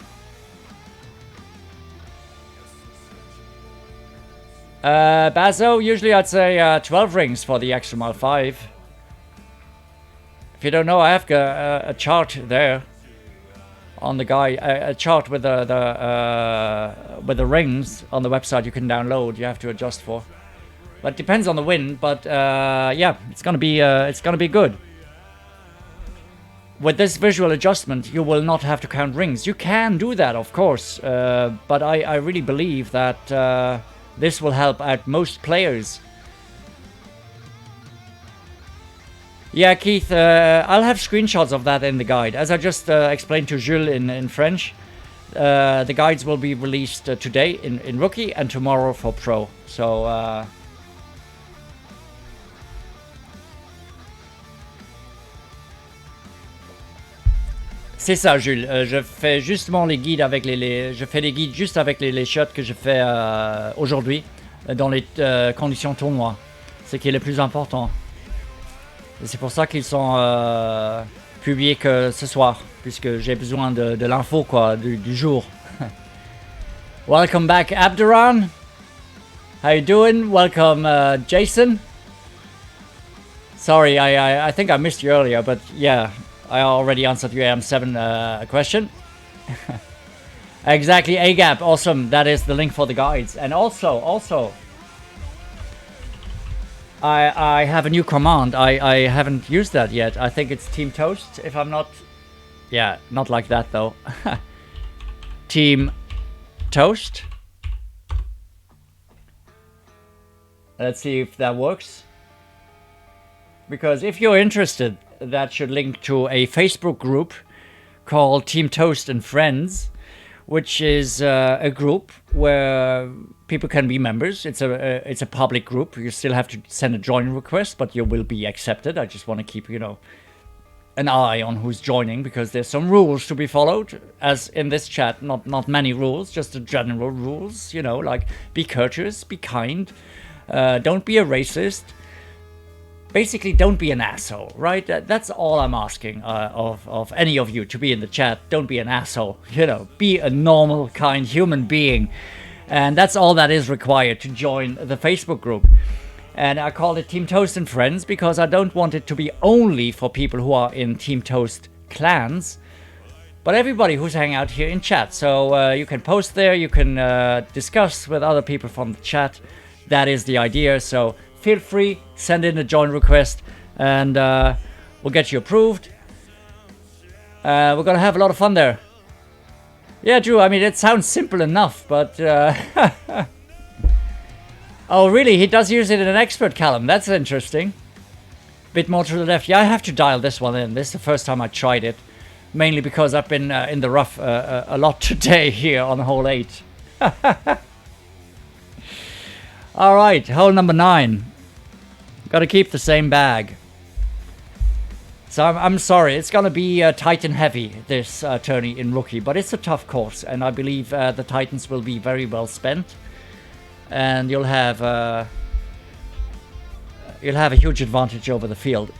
Bazo, usually I'd say 12 rings for the extra mile 5. If you don't know, I have a chart there on the guy, a chart with the rings on the website you can download. You have to adjust for, but it depends on the wind. But yeah, it's gonna be good. With this visual adjustment, you will not have to count rings. You can do that, of course, but I really believe that this will help out most players. Yeah, Keith, I'll have screenshots of that in the guide. As I just explained to Jules in French, the guides will be released today in Rookie and tomorrow for Pro. So... c'est ça, Jules. Je fais justement les guides avec je fais les guides juste avec les shots que je fais aujourd'hui dans les conditions tournoi. Ce qui est le plus important. Et c'est pour ça qu'ils sont publiés que ce soir, puisque j'ai besoin de l'info quoi, du jour. Welcome back, Abduran. How you doing? Welcome, Jason. Sorry, I think I missed you earlier, but yeah. I already answered your AM7 question. Exactly, AGAP, awesome. That is the link for the guides. And also, I have a new command. I haven't used that yet. I think it's Team Toast, if I'm not... Yeah, not like that though. Team Toast. Let's see if that works. Because if you're interested, that should link to a Facebook group called Team Toast and Friends, which is a group where people can be members. It's a public group. You still have to send a join request, but you will be accepted. I just want to keep, an eye on who's joining, because there's some rules to be followed, as in this chat. Not many rules, just the general rules, like be courteous, be kind, don't be a racist. Basically, don't be an asshole, right? That's all I'm asking of any of you to be in the chat. Don't be an asshole, be a normal, kind human being. And that's all that is required to join the Facebook group. And I call it Team Toast and Friends because I don't want it to be only for people who are in Team Toast clans, but everybody who's hanging out here in chat. So you can post there, you can discuss with other people from the chat. That is the idea. So feel free, send in a join request, and We'll get you approved. We're gonna have a lot of fun there. Yeah, Drew, I mean, it sounds simple enough, but... Oh, really? He does use it in an expert column. That's interesting. Bit more to the left. Yeah, I have to dial this one in. This is the first time I tried it. Mainly because I've been in the rough a lot today here on hole 8. Alright, hole number 9. Gotta keep the same bag. So I'm sorry, it's gonna be tight and heavy, this tourney in rookie, but it's a tough course, and I believe the Titans will be very well spent, and you'll have a huge advantage over the field.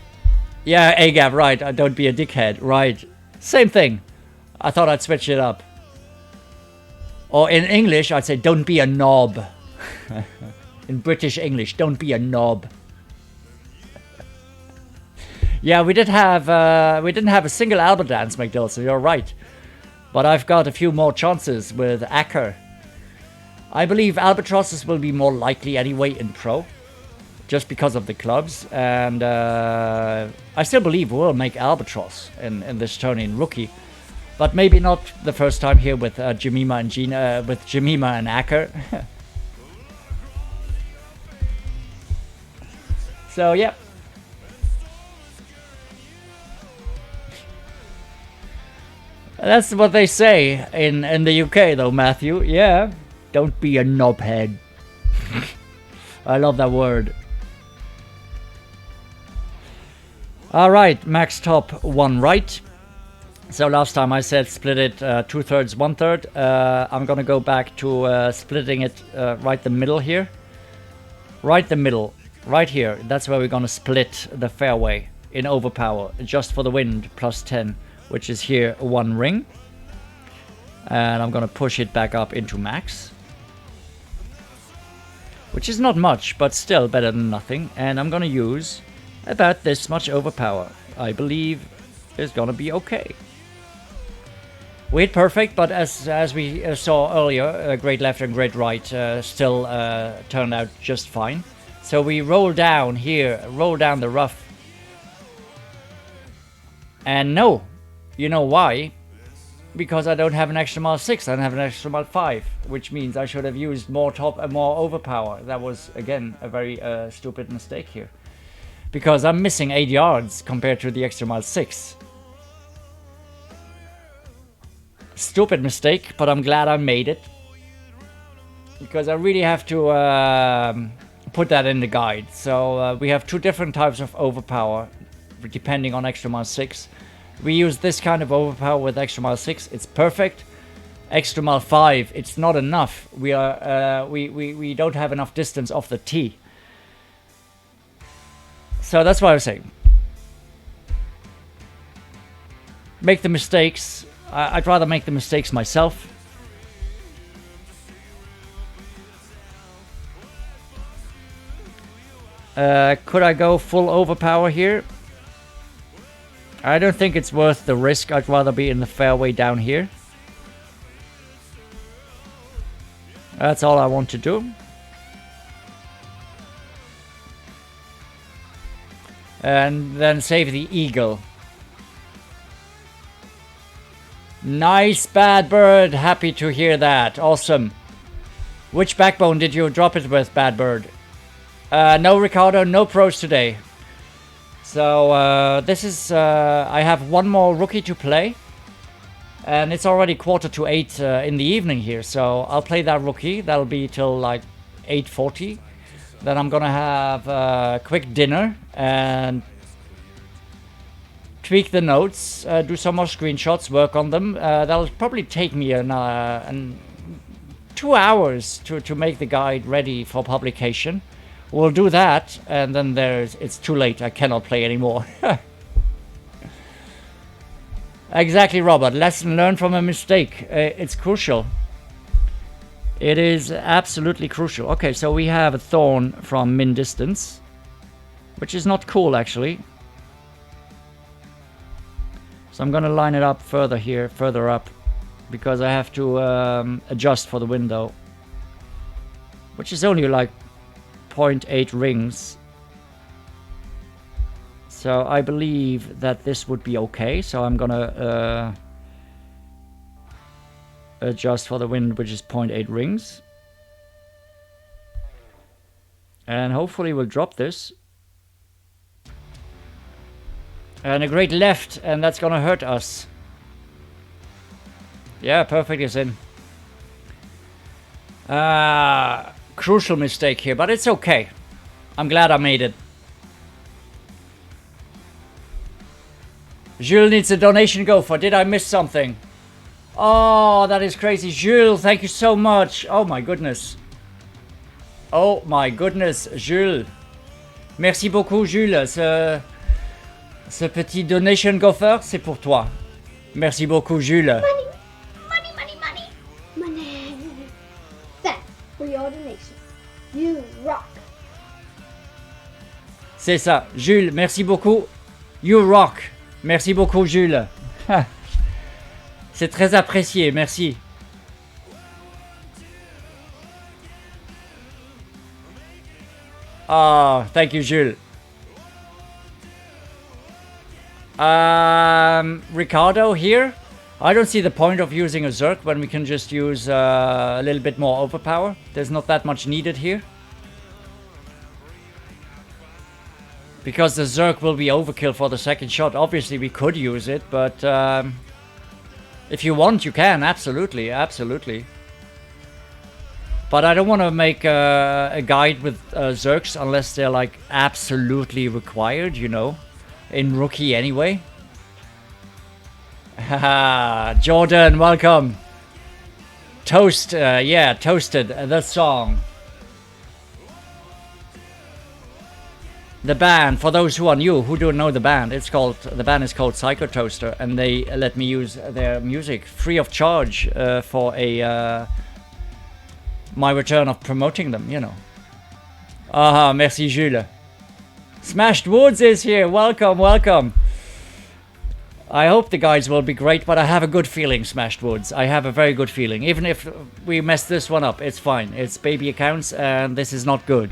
Yeah, Agab, right? Don't be a dickhead, right? Same thing. I thought I'd switch it up. Or in English, I'd say, don't be a knob. In British English, don't be a knob. Yeah, we didn't have a single Albert dance, McDill, so you're right. But I've got a few more chances with Acker. I believe albatrosses will be more likely anyway in pro, just because of the clubs. And I still believe we'll make albatross in this tourney in rookie, but maybe not the first time here with Jemima and Acker. So yeah. That's what they say in the UK though, Matthew. Yeah, don't be a knobhead. I love that word. Alright, max top 1 right. So last time I said split it 2/3, 1/3. I'm gonna go back to splitting it right the middle here. Right the middle, right here. That's where we're gonna split the fairway in overpower, just for the wind, +10. Which is here 1 ring, and I'm gonna push it back up into max, which is not much, but still better than nothing. And I'm gonna use about this much overpower. I believe is gonna be okay. We hit perfect, but as we saw earlier, great left and great right still turned out just fine. So we roll down here, roll down the rough, and no. You know why? Because I don't have an extra mile 6, I don't have an extra mile 5, which means I should have used more top and more overpower. That was, again, a very stupid mistake here. Because I'm missing 8 yards compared to the extra mile 6. Stupid mistake, but I'm glad I made it. Because I really have to put that in the guide. So we have 2 different types of overpower, depending on extra mile 6. We use this kind of overpower with extra mile 6. It's perfect. Extra mile 5. It's not enough. We don't have enough distance off the tee. So that's why I was saying, make the mistakes. I'd rather make the mistakes myself. Could I go full overpower here? I don't think it's worth the risk. I'd rather be in the fairway down here. That's all I want to do. And then save the eagle. Nice, Bad Bird. Happy to hear that. Awesome. Which backbone did you drop it with, Bad Bird? No, Ricardo. No pros today. So this is, I have 1 more rookie to play, and it's already 7:45 in the evening here, so I'll play that rookie. That'll be till like 8:40. Then I'm gonna have a quick dinner and tweak the notes, do some more screenshots, work on them. That'll probably take me 2 hours to make the guide ready for publication. We'll do that, and then it's too late. I cannot play anymore. Exactly, Robert. Lesson learned from a mistake. It's crucial. It is absolutely crucial. Okay, so we have a thorn from min distance, which is not cool, actually. So I'm going to line it up further here, further up, because I have to adjust for the window, which is only like 0.8 rings. So I believe that this would be okay. So I'm gonna adjust for the wind, which is 0.8 rings. And hopefully we'll drop this. And a great left, and that's gonna hurt us. Yeah, perfect is in. Crucial mistake here, but it's okay. I'm glad I made it. Jules needs a donation go for. Did I miss something? Oh, that is crazy. Jules, thank you so much. Oh my goodness. Oh my goodness, Jules. Merci beaucoup, Jules. Ce petit donation gopher, c'est pour toi. Merci beaucoup, Jules. Money. Thanks for your donation. You rock. C'est ça, Jules, merci beaucoup. You rock. Merci beaucoup, Jules. C'est très apprécié, merci. Oh, thank you, Jules. Ricardo here. I don't see the point of using a Zerk when we can just use a little bit more overpower. There's not that much needed here. Because the Zerk will be overkill for the second shot. Obviously, we could use it, but if you want, you can. Absolutely, absolutely. But I don't want to make a guide with Zerks unless they're like absolutely required, you know, in rookie anyway. Haha, Jordan, welcome. Toast, yeah, Toasted, the song. The band, for those who are new, who don't know the band, the band is called Psycho Toaster, and they let me use their music free of charge for my return of promoting them, you know. Merci Jules. Smashed Woods is here, welcome, welcome. I hope the guys will be great, but I have a good feeling, Smashed Woods. I have a very good feeling. Even if we mess this one up, it's fine. It's baby accounts, and this is not good.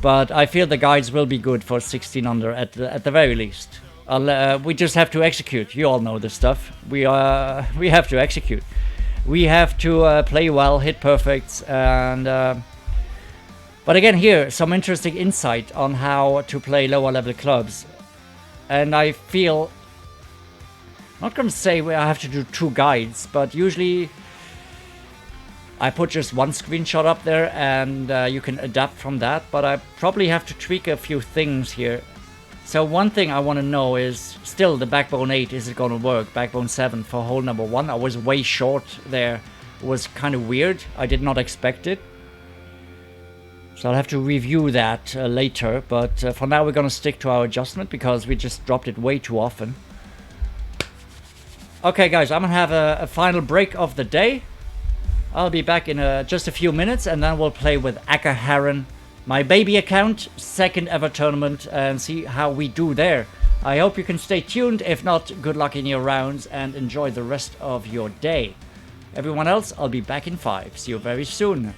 But I feel the guides will be good for 16 under at the very least. We just have to execute. You all know this stuff. We have to execute. We have to play well, hit perfects, and but again here some interesting insight on how to play lower level clubs. And I feel, not gonna say I have to do 2 guides, but usually I put just one screenshot up there and you can adapt from that, but I probably have to tweak a few things here. So one thing I want to know is still the Backbone 8, is it going to work? Backbone 7 for hole number 1. I was way short there. It was kind of weird. I did not expect it. So I'll have to review that later, but for now we're going to stick to our adjustment because we just dropped it way too often. Okay guys, I'm going to have a final break of the day. I'll be back in just a few minutes, and then we'll play with Acker Herron, my baby account, second ever tournament, and see how we do there. I hope you can stay tuned. If not, good luck in your rounds and enjoy the rest of your day. Everyone else, I'll be back in 5. See you very soon.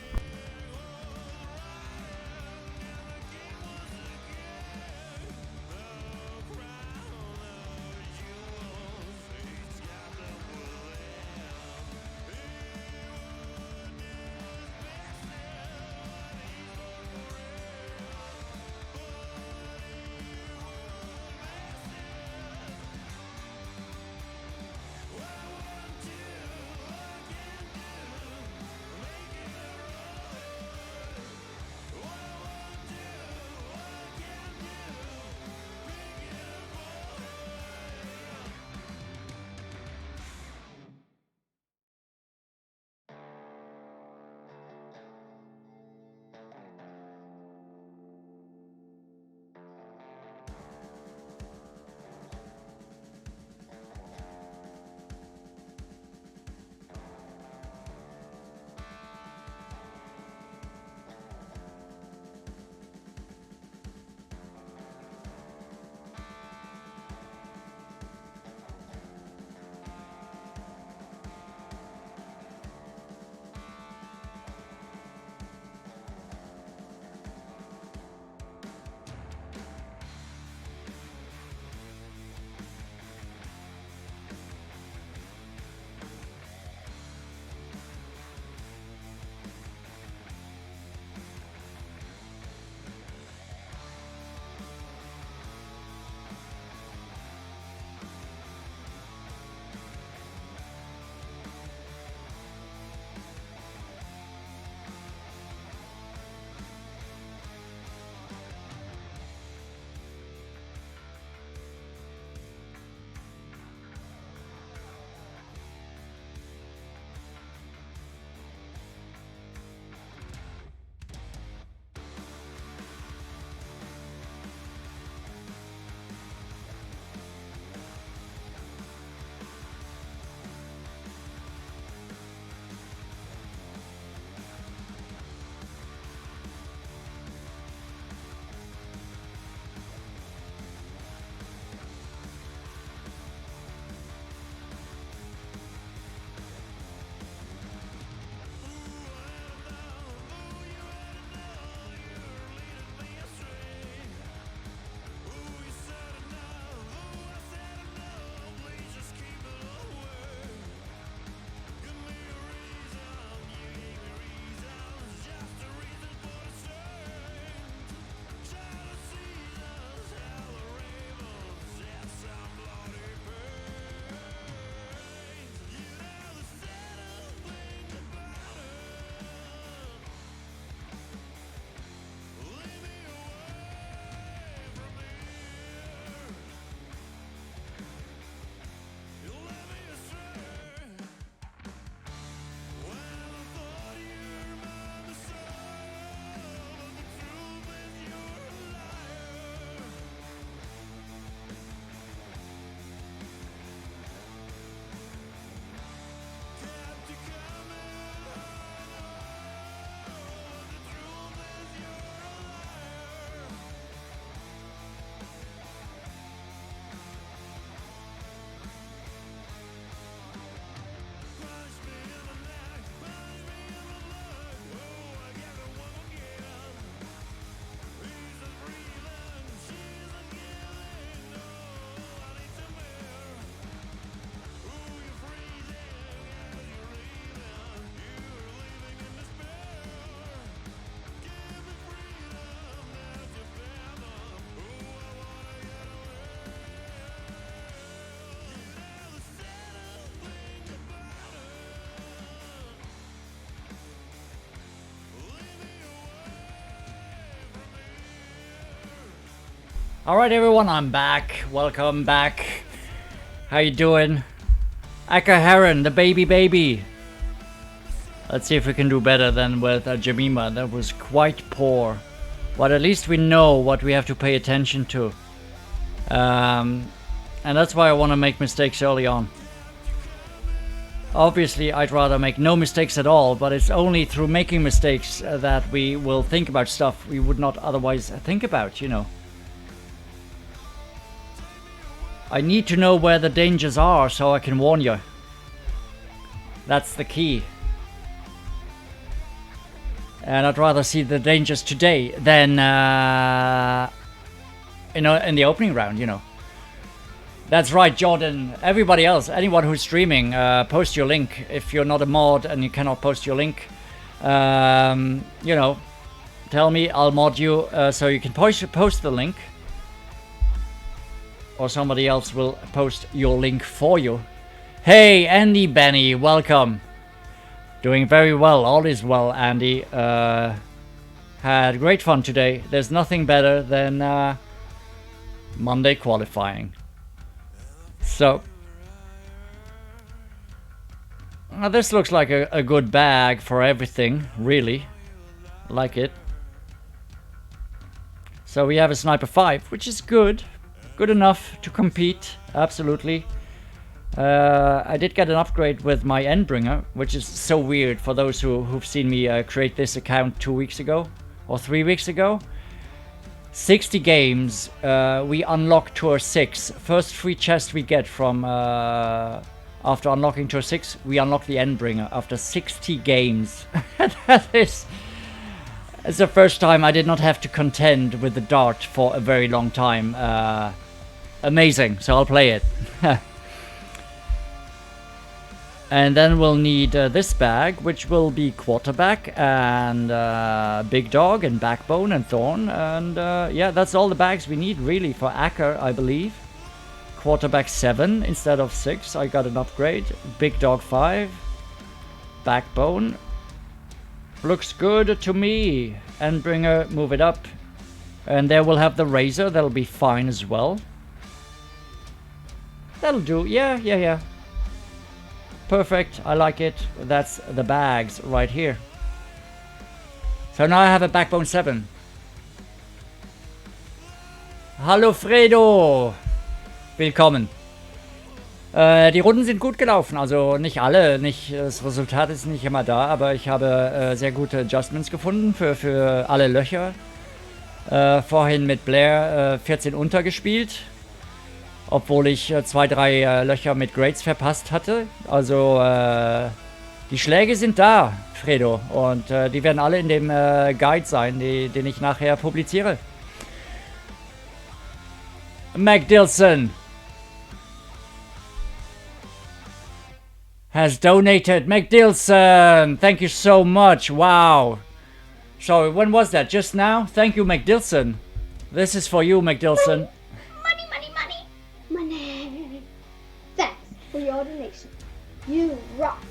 All right, everyone, I'm back. Welcome back. How you doing? Acker Herron, the baby. Let's see if we can do better than with Jemima. That was quite poor. But at least we know what we have to pay attention to. And that's why I want to make mistakes early on. Obviously, I'd rather make no mistakes at all, but it's only through making mistakes that we will think about stuff we would not otherwise think about, you know. I need to know where the dangers are so I can warn you. That's the key. And I'd rather see the dangers today than in the opening round, you know. That's right, Jordan. Everybody else, anyone who's streaming, post your link. If you're not a mod and you cannot post your link, you know, tell me, I'll mod you so you can post the link. Or somebody else will post your link for you. Hey, Andy Benny, welcome. Doing very well, all is well, Andy. Had great fun today. There's nothing better than Monday qualifying. So, this looks like a good bag for everything, really. Like it. So we have a Sniper 5, which is good. Good enough to compete, absolutely. I did get an upgrade with my Endbringer, which is so weird for those who've seen me create this account 2 weeks ago or 3 weeks ago. 60 games, we unlock Tour 6. First free chest we get from after unlocking Tour 6, we unlock the Endbringer after 60 games. That is... It's the first time I did not have to contend with the dart for a very long time. Amazing, so I'll play it. And then we'll need this bag, which will be quarterback and big dog and backbone and thorn. And yeah, that's all the bags we need really for Acker, I believe. Quarterback 7 instead of 6, I got an upgrade. Big dog 5. Backbone. Looks good to me. Endbringer, move it up. And there we'll have the razor, that'll be fine as well. That'll do, yeah. Perfect, I like it. That's the bags right here. So now I have a backbone 7. Hallo Fredo! Willkommen. Die Runden sind gut gelaufen, also nicht alle, das Resultat ist nicht immer da, aber ich habe sehr gute Adjustments gefunden für alle Löcher. Vorhin mit Blair 14 untergespielt. Obwohl ich 2-3 Löcher mit Grades verpasst hatte. Also die Schläge sind da, Fredo. Und die werden alle in dem Guide sein, den ich nachher publiziere. McDilson has donated. McDilson, thank you so much. Wow. So when was that? Just now? Thank you, McDilson. This is for you, McDilson. Money. Thanks for your donation. You rock.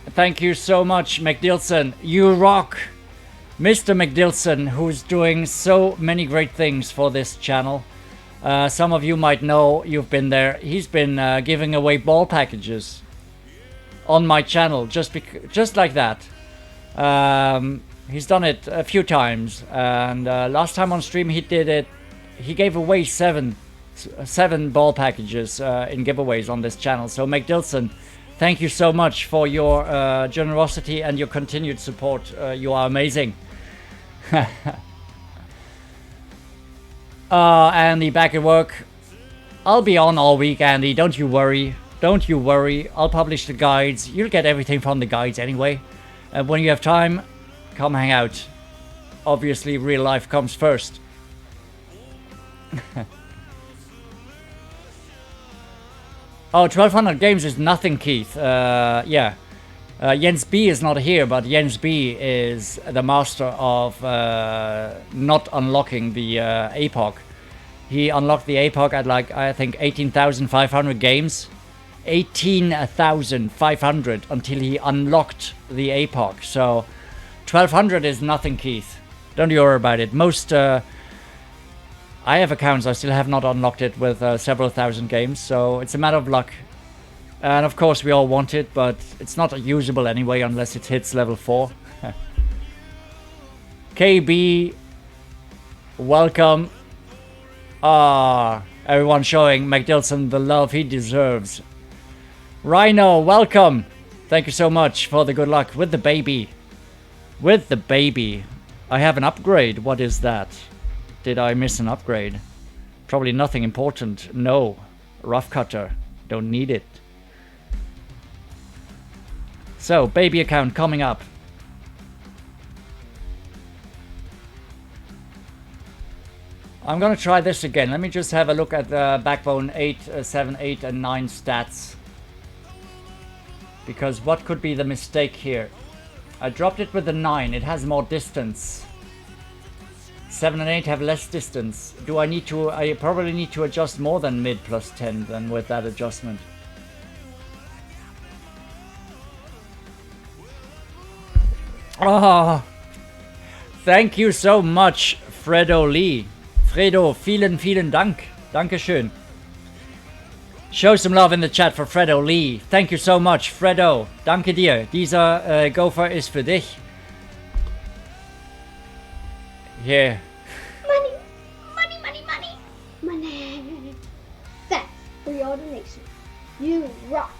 Thank you so much, McDilson. You rock. Mr. McDilson, who's doing so many great things for this channel. Some of you might know, you've been there. He's been giving away ball packages on my channel, just like that. He's done it a few times, and last time on stream he did it. He gave away seven ball packages in giveaways on this channel. So McDilson, thank you so much for your generosity and your continued support. You are amazing. Andy, back at work. I'll be on all week, Andy. Don't you worry. Don't you worry. I'll publish the guides. You'll get everything from the guides anyway. And when you have time, come hang out. Obviously, real life comes first. Oh, 1200 games is nothing, Keith. Yeah. Jens B is not here, but Jens B is the master of not unlocking the APOC. He unlocked the APOC at like, I think, 18,500 games. 18,500 until he unlocked the APOC. So 1200 is nothing, Keith. Don't you worry about it. Most I have accounts, I still have not unlocked it with several thousand games, so it's a matter of luck. And of course we all want it, but it's not usable anyway unless it hits level 4. KB, welcome. Everyone showing McDilson the love he deserves. Rhino, welcome. Thank you so much for the good luck with the baby. With the baby. I have an upgrade. What is that? Did I miss an upgrade? Probably nothing important. No. Rough cutter. Don't need it. So, baby account coming up. I'm gonna try this again. Let me just have a look at the Backbone 8, 7, 8 and 9 stats. Because what could be the mistake here? I dropped it with the 9. It has more distance. 7 and 8 have less distance. Do I need to... I probably need to adjust more than mid plus 10 than with that adjustment. Oh, thank you so much, Fredo Lee. Fredo, vielen Dank. Dankeschön. Show some love in the chat for Fredo Lee. Thank you so much, Fredo. Danke dir. Dieser Gopher ist für dich. Yeah. Money, money, money, money, money. Thanks for your donation. You rock.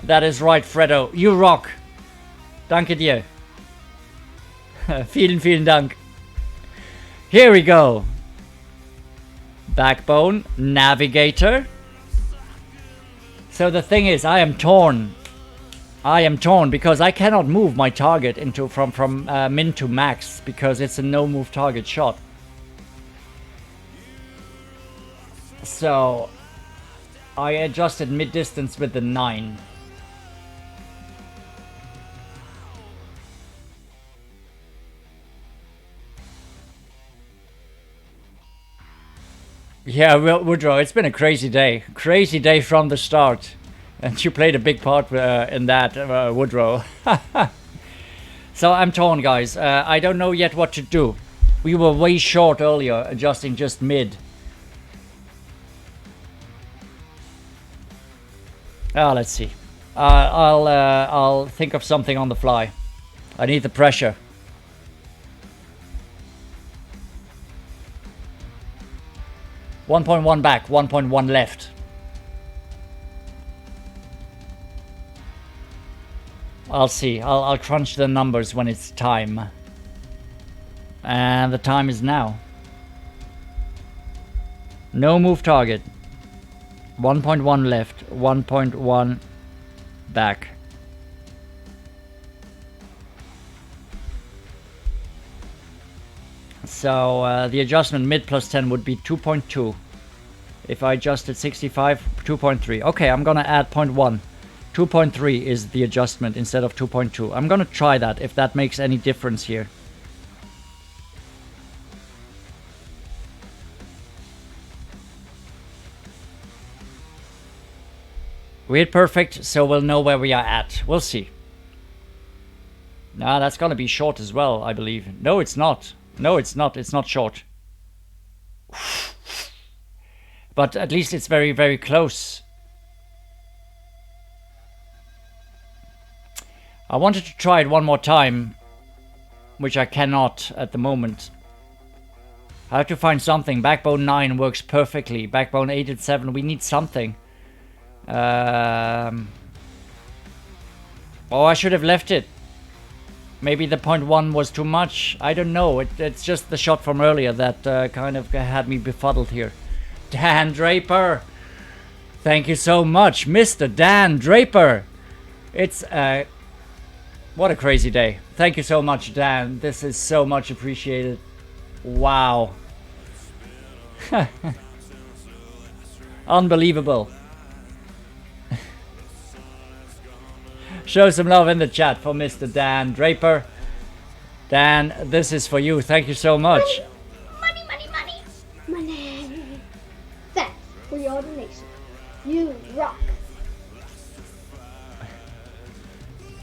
That is right, Fredo. You rock. Danke dir. Vielen Dank. Here we go. Backbone, navigator. So the thing is, I am torn. I am torn because I cannot move my target into from min to max because it's a no move target shot. So I adjusted mid distance with the 9. Yeah, Woodrow, it's been a crazy day. Crazy day from the start. And you played a big part in that, Woodrow. So I'm torn, guys. I don't know yet what to do. We were way short earlier, adjusting just mid. Let's see. I'll think of something on the fly. I need the pressure. .1 back, 1.1 left. I'll see. I'll crunch the numbers when it's time. And the time is now. No move target. 1.1 left, 1.1 back. So the adjustment mid plus 10 would be 2.2. If I adjusted 65, 2.3. Okay, I'm gonna add 0.1. 2.3 is the adjustment instead of 2.2. I'm gonna try that if that makes any difference here. We hit perfect, so we'll know where we are at. We'll see. Nah, that's gonna be short as well, I believe. No, it's not. No, it's not. It's not short. But at least it's very, very close. I wanted to try it one more time, which I cannot at the moment. I have to find something. Backbone 9 works perfectly. Backbone 8 and 7, we need something. Oh, I should have left it. Maybe the 0.1 was too much. I don't know. It's just the shot from earlier that kind of had me befuddled here. Dan Draper. Thank you so much, Mr. Dan Draper. It's what a crazy day. Thank you so much, Dan. This is so much appreciated. Wow. Unbelievable. Show some love in the chat for Mr. Dan Draper. Dan, this is for you. Thank you so much. Money, money, money, money, money. Thanks for your donation. You rock.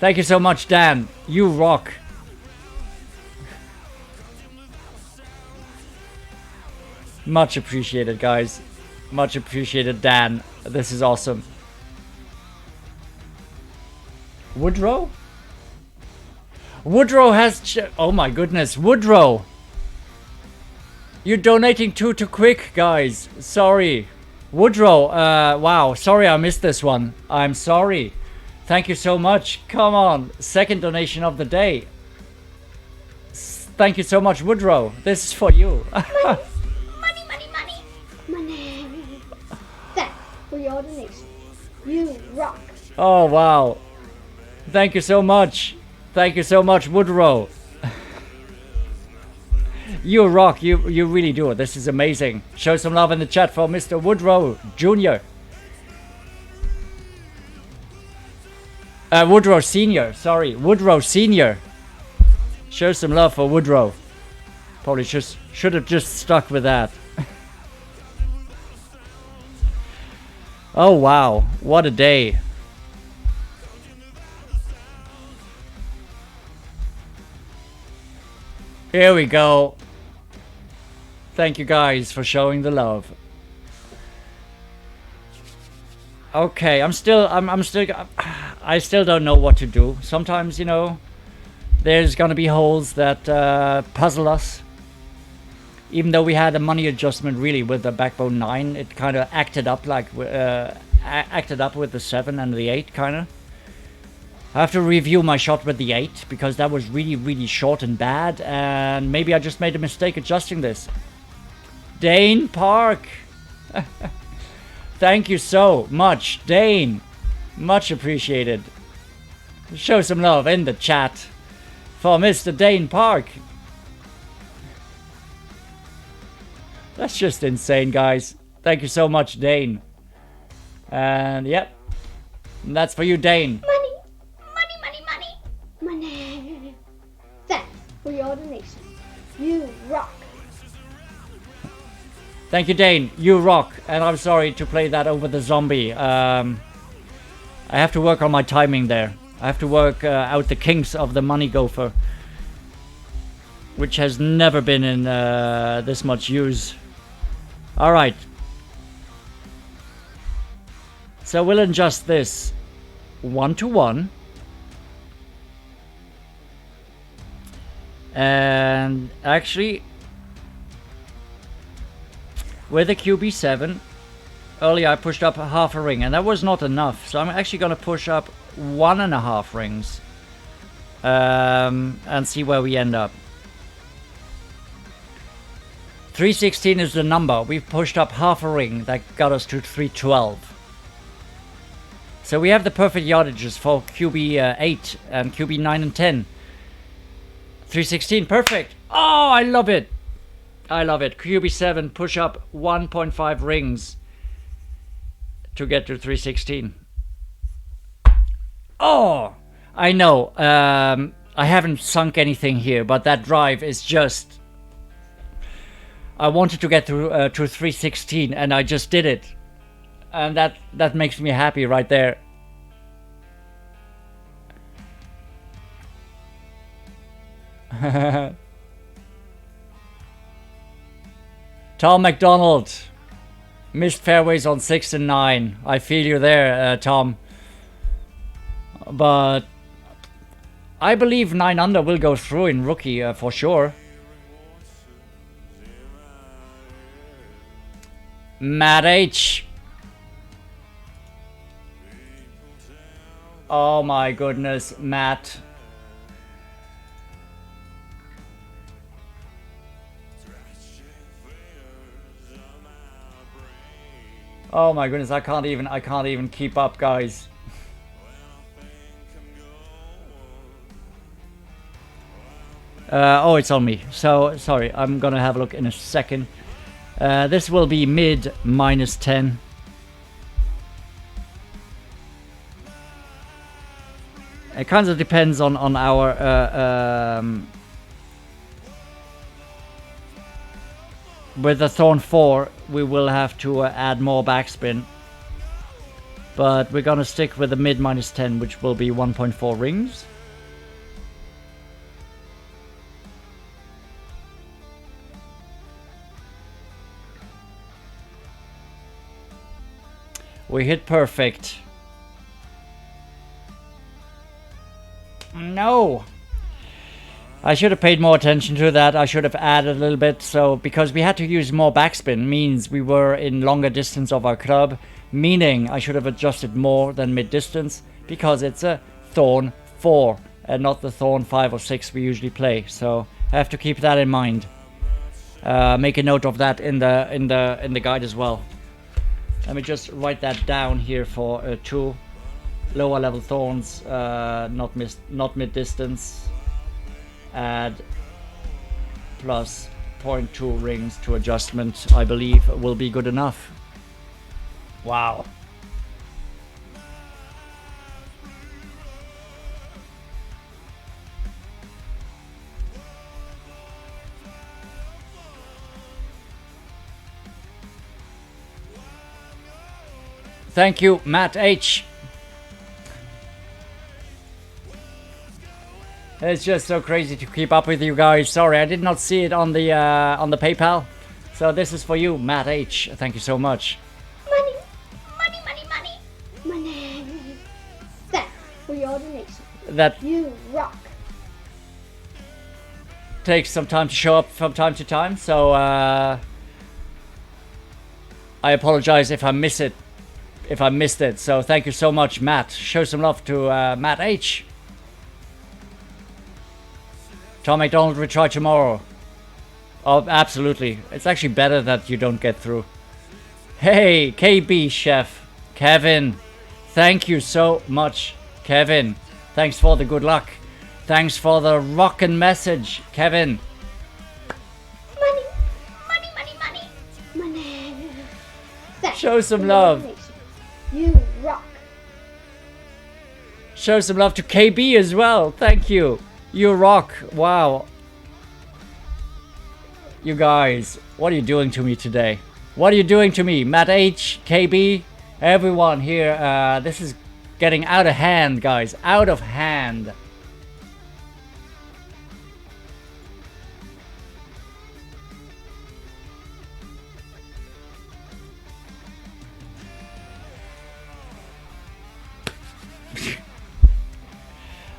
Thank you so much, Dan. You rock. Much appreciated, guys. Much appreciated, Dan. This is awesome. Woodrow? Woodrow has... oh my goodness, Woodrow! You're donating too quick, guys. Sorry. Woodrow, wow. Sorry I missed this one. I'm sorry. Thank you so much. Come on. Second donation of the day. Thank you so much, Woodrow. This is for you. Money, money, money. Money. Thanks for your donation. You rock. Oh, wow. Thank you so much. Thank you so much, Woodrow. You rock. You really do. This is amazing. Show some love in the chat for Mr. Woodrow Jr. Woodrow Sr. Sorry. Woodrow Sr. Show some love for Woodrow. Probably should have just stuck with that. Oh, wow. What a day. Here we go. Thank you guys for showing the love. Okay, I still don't know what to do. Sometimes, you know, there's gonna be holes that puzzle us. Even though we had a money adjustment really with the backbone 9, it kind of acted up like acted up with the 7 and the 8 kind of. I have to review my shot with the 8 because that was really short and bad, and maybe I just made a mistake adjusting this. Dane Park! Thank you so much, Dane! Much appreciated. Show some love in the chat for Mr. Dane Park. That's just insane, guys. Thank you so much, Dane. And yep, that's for you, Dane. Money. Thanks for your donation. You rock. Thank you, Dane. You rock. And I'm sorry to play that over the zombie. I have to work on my timing there. I have to work out the kinks of the money gopher, which has never been in this much use. All right. So we'll adjust this 1-to-1. And actually, with a QB7, earlier I pushed up half a ring, and that was not enough. So I'm actually going to push up 1.5 rings and see where we end up. 316 is the number. We've pushed up half a ring. That got us to 312. So we have the perfect yardages for QB8 and QB9 and 10. 316, perfect. Oh, I love it. I love it. QB7, push up 1.5 rings to get to 316. Oh, I know. I haven't sunk anything here, but that drive is just... I wanted to get through to 316, and I just did it. And that makes me happy right there. Tom McDonald, missed fairways on 6 and 9. I feel you there, Tom. But I believe 9 under will go through in rookie for sure. Matt H. Oh my goodness, Matt. Oh my goodness, I can't even keep up, guys. Oh, it's on me. So, sorry, I'm gonna have a look in a second. This will be mid -10. It kind of depends on our... with the Thorn 4, we will have to add more backspin. But we're gonna stick with the mid -10, which will be 1.4 rings. We hit perfect. No! I should have paid more attention to that. I should have added a little bit. So, because we had to use more backspin, means we were in longer distance of our club. Meaning, I should have adjusted more than mid-distance. Because it's a Thorn 4 and not the Thorn 5 or 6 we usually play. So, I have to keep that in mind. Make a note of that in the guide as well. Let me just write that down here for 2 lower level thorns, not mid-distance. Add plus 0.2 rings to adjustment, I believe will be good enough. Wow. Thank you, Matt H. It's just so crazy to keep up with you guys. Sorry, I did not see it on the PayPal. So this is for you, Matt H. Thank you so much. Money, money, money, money, money. Thanks for your donation. That You rock. takes some time to show up from time to time. So I apologize if I miss it. If I missed it. So thank you so much, Matt. Show some love to Matt H. Tom McDonald will try tomorrow. Oh, absolutely. It's actually better that you don't get through. Hey, KB Chef. Kevin. Thank you so much, Kevin. Thanks for the good luck. Thanks for the rockin' message, Kevin. Money, money, money, money, money. Thanks Show some for your love. donation. You rock. Show some love to KB as well. Thank you. You rock. Wow. You guys, what are you doing to me today? What are you doing to me? Matt H, KB, everyone here. This is getting out of hand, guys. Out of hand.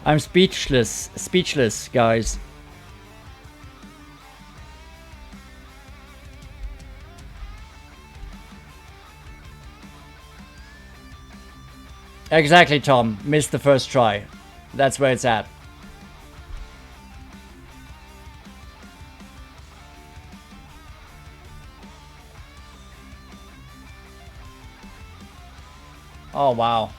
I'm speechless, guys. Exactly, Tom. Missed the first try. That's where it's at. Oh, wow.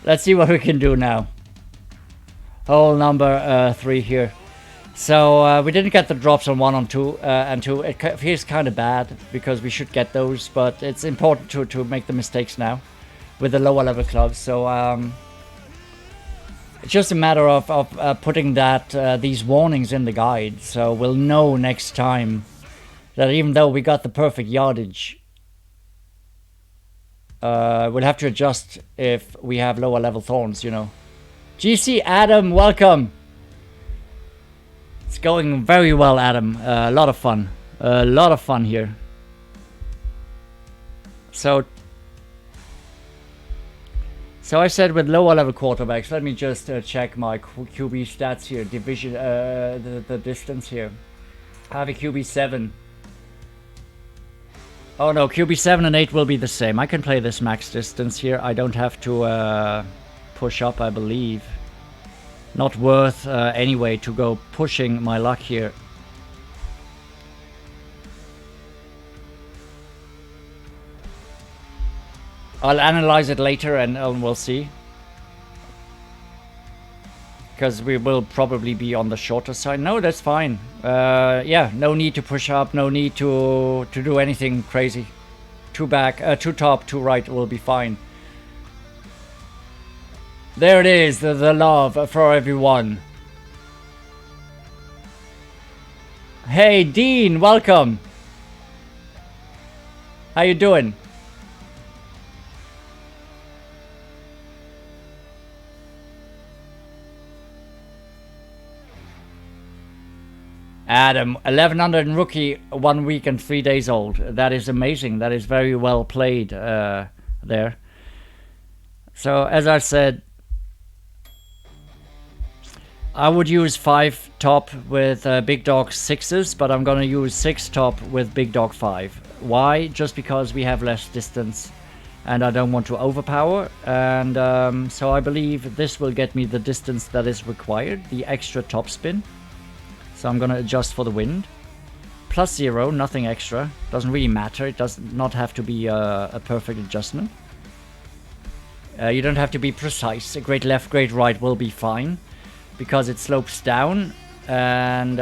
Let's see what we can do now. Hole number 3 here. So we didn't get the drops on 1 and 2 and 2. It feels kind of bad because we should get those, but it's important to make the mistakes now with the lower level clubs. So it's just a matter of putting these warnings in the guide, so we'll know next time that even though we got the perfect yardage, we'll have to adjust if we have lower level thorns, you know. GC Adam, welcome. It's going very well, Adam. A lot of fun. A lot of fun here. So I said with lower level quarterbacks, let me just check my QB stats here. Division, the distance here. I have a QB 7. Oh no, QB 7 and 8 will be the same. I can play this max distance here. I don't have to push up, I believe. Not worth anyway to go pushing my luck here. I'll analyze it later and we'll see. Because we will probably be on the shorter side. No, that's fine. Yeah, no need to push up. No need to do anything crazy. 2 back, 2 top, 2 right will be fine. There it is, the love for everyone. Hey, Dean, welcome. How you doing? Adam, 1100 and rookie, 1 week and 3 days old. That is amazing. That is very well played there. So as I said, I would use 5 top with big dog 6s, but I'm gonna use 6 top with big dog 5. Why? Just because we have less distance and I don't want to overpower, and so I believe this will get me the distance that is required, the extra top spin. So I'm gonna adjust for the wind. +0, nothing extra, doesn't really matter, it does not have to be a perfect adjustment. You don't have to be precise, a great left, great right will be fine, because it slopes down, and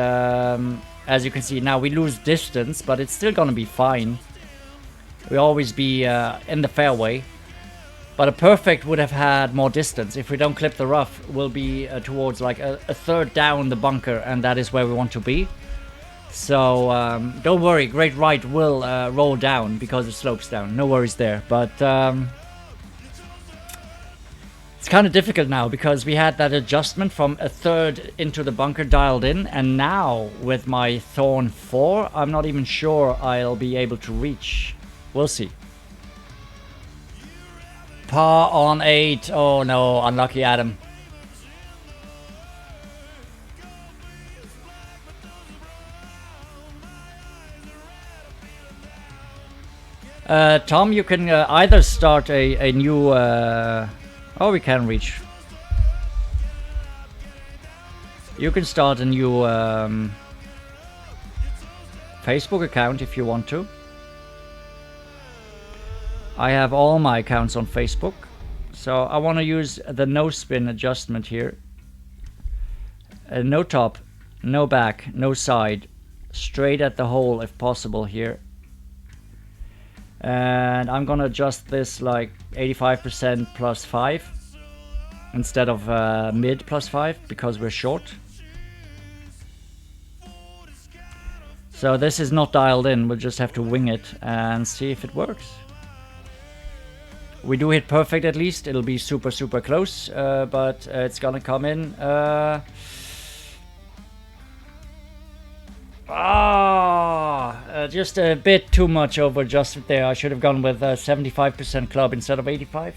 as you can see now we lose distance, but it's still gonna be fine. We always be in the fairway, but a perfect would have had more distance. If we don't clip the rough, we'll be towards like a third down the bunker, and that is where we want to be. So don't worry, great right will roll down because it slopes down, no worries there. But it's kind of difficult now because we had that adjustment from a third into the bunker dialed in, and now with my Thorn 4, I'm not even sure I'll be able to reach. We'll see. Par on 8. Oh no, unlucky Adam. Tom, you can either start a new... oh, we can reach. You can start a new Facebook account if you want to. I have all my accounts on Facebook, so I want to use the no spin adjustment here. No top, no back, no side, straight at the hole if possible here. And I'm gonna adjust this like 85% +5 instead of mid +5 because we're short. So this is not dialed in, we'll just have to wing it and see if it works. We do hit perfect at least, it'll be super close, but it's gonna come in. Just a bit too much over adjusted there. I should have gone with 75% club instead of 85.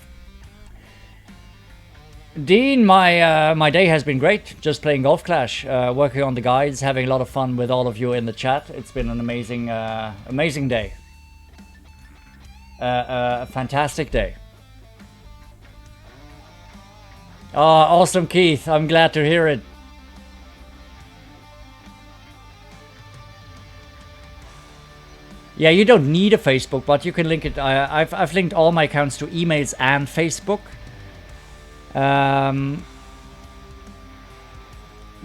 Dean, my day has been great. Just playing Golf Clash, working on the guides, having a lot of fun with all of you in the chat. It's been an amazing day. A fantastic day. Oh, awesome, Keith. I'm glad to hear it. Yeah, you don't need a Facebook, but you can link it. I've linked all my accounts to emails and Facebook.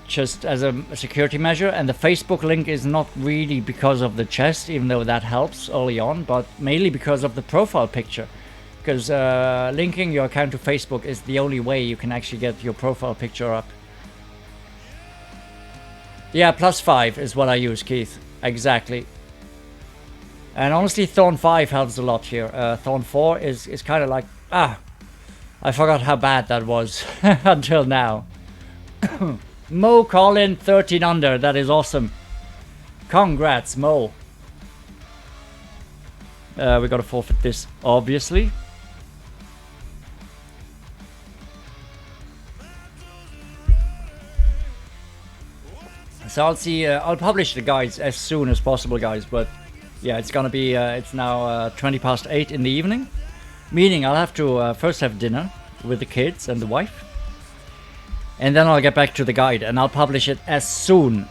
Just as a security measure, and the Facebook link is not really because of the chest, even though that helps early on, but mainly because of the profile picture. Because linking your account to Facebook is the only way you can actually get your profile picture up. Yeah, +5 is what I use, Keith. Exactly. And honestly, Thorn 5 helps a lot here. Thorn 4 is kind of like, I forgot how bad that was until now. Mo Colin 13 under, that is awesome. Congrats, Mo. We gotta forfeit this, obviously. So I'll see, I'll publish the guides as soon as possible, guys, but yeah, it's gonna be, it's now 8:20 in the evening, meaning I'll have to first have dinner with the kids and the wife, and then I'll get back to the guide, and I'll publish it as soon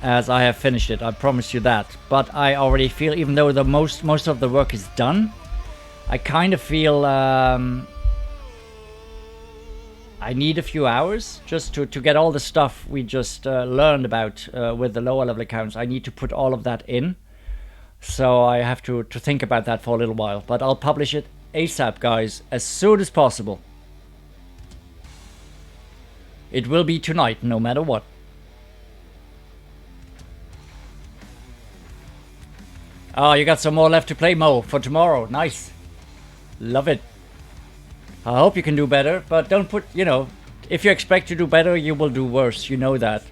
as I have finished it. I promise you that. But I already feel, even though the most of the work is done, I kind of feel I need a few hours just to get all the stuff we just learned about with the lower level accounts. I need to put all of that in. So I have to think about that for a little while. But I'll publish it ASAP, guys, as soon as possible. It will be tonight, no matter what. Oh, you got some more left to play, Mo, for tomorrow. Nice. Love it. I hope you can do better, but don't put, you know, if you expect to do better, you will do worse. You know that.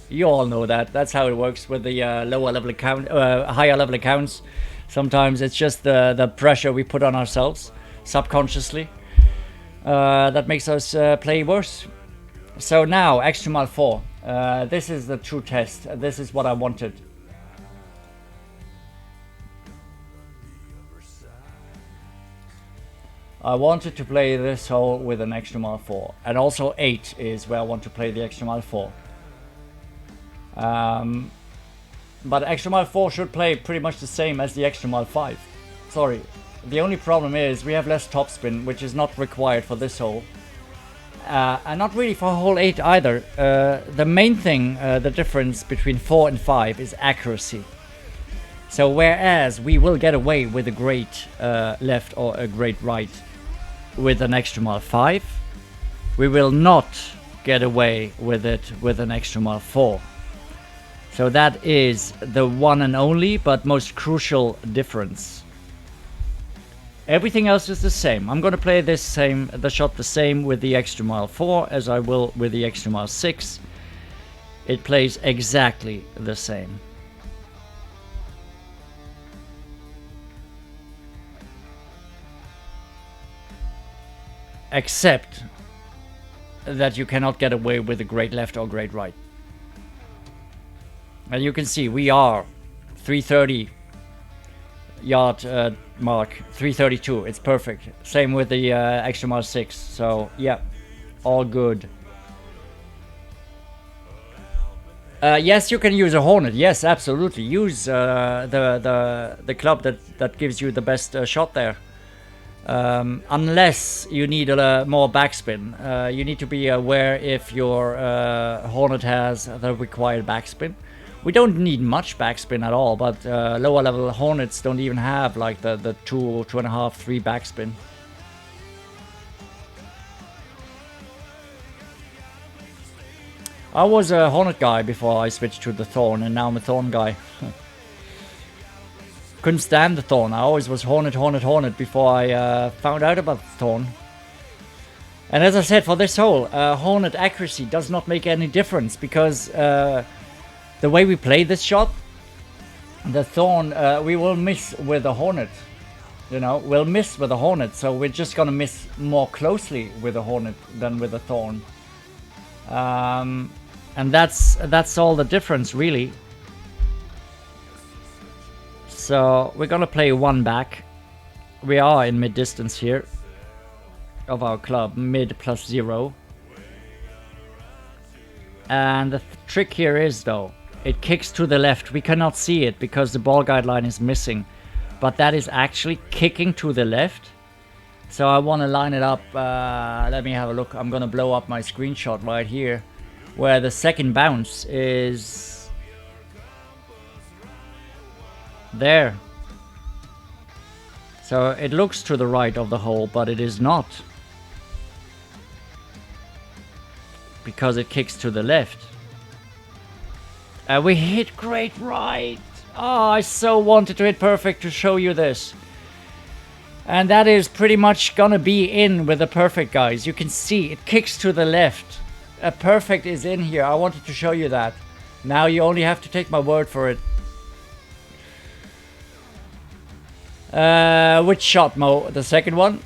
You all know that. That's how it works with the lower level account, higher level accounts. Sometimes it's just the pressure we put on ourselves subconsciously that makes us play worse. So now, extra mile 4. This is the true test. This is what I wanted. I wanted to play this hole with an extra mile 4. And also 8 is where I want to play the extra mile 4. But extra mile 4 should play pretty much the same as the extra mile 5. Sorry. The only problem is we have less topspin, which is not required for this hole. And not really for hole 8 either. The main thing, the difference between 4 and 5 is accuracy. So whereas we will get away with a great left or a great right with an extra mile 5, we will not get away with it with an extra mile 4. So that is the one and only but most crucial difference. Everything else is the same. I'm going to play the shot the same with the extra mile 4 as I will with the extra mile 6. It plays exactly the same. Except that you cannot get away with a great left or great right. And you can see we are 330 yard mark, 332. It's perfect. Same with the extra mile 6. So yeah, all good. Yes, you can use a Hornet. Yes, absolutely. Use the club that gives you the best shot there. Unless you need more backspin. You need to be aware if your Hornet has the required backspin. We don't need much backspin at all, but lower level Hornets don't even have like the 2.5, 3 backspin. I was a Hornet guy before I switched to the Thorn, and now I'm a Thorn guy. Couldn't stand the Thorn. I always was Hornet before I found out about the Thorn. And as I said, for this hole, Hornet accuracy does not make any difference because the way we play this shot, the Thorn, we will miss with the Hornet. You know, we'll miss with the Hornet, so we're just gonna miss more closely with the Hornet than with the Thorn. And that's all the difference, really. So we're gonna play 1 back. We are in mid distance here of our club, mid plus 0. And the trick here is though, it kicks to the left. We cannot see it because the ball guideline is missing, but that is actually kicking to the left. So I want to line it up. Let me have a look. I'm gonna blow up my screenshot right here, where the second bounce is there. So it looks to the right of the hole, but it is not, because it kicks to the left. We hit great right. Oh, I so wanted to hit perfect to show you this. And that is pretty much gonna be in with the perfect, guys. You can see it kicks to the left. A perfect is in here. I wanted to show you that. Now you only have to take my word for it. Which shot, Mo? The second one?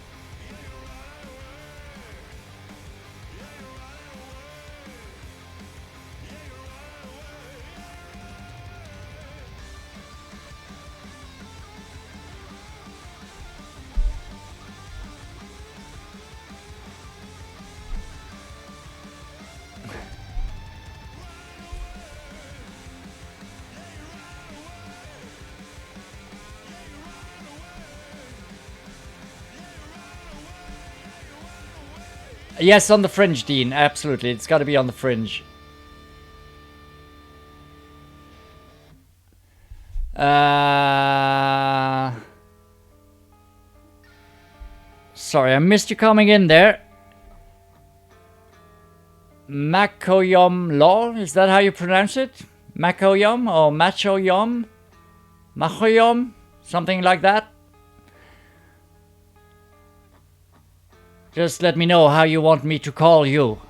Yes, on the fringe, Dean. Absolutely. It's got to be on the fringe. Sorry, I missed you coming in there. Makoyom Law? Is that how you pronounce it? Makoyom or Machoyom? Machoyom? Something like that? Just let me know how you want me to call you.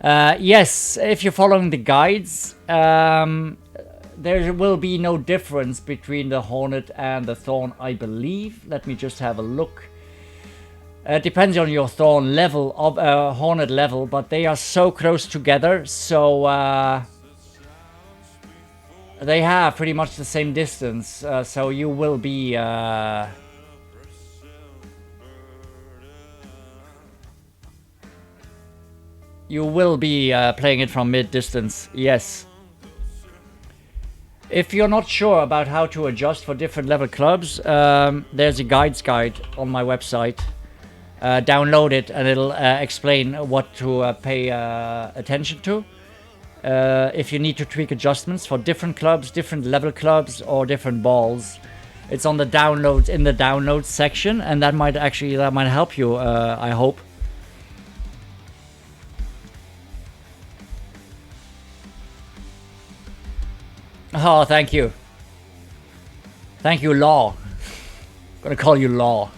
Yes, if you're following the guides, there will be no difference between the Hornet and the Thorn, I believe. Let me just have a look. It depends on your Thorn level, of Hornet level, but they are so close together, so they have pretty much the same distance, so you will be playing it from mid-distance, yes. If you're not sure about how to adjust for different level clubs, there's a guides guide on my website. Download it and it'll explain what to pay attention to. If you need to tweak adjustments for different clubs, different level clubs, or different balls, it's on the downloads, in the downloads section, and that might help you, I hope. Oh, thank you. Thank you, Law. I'm gonna call you Law.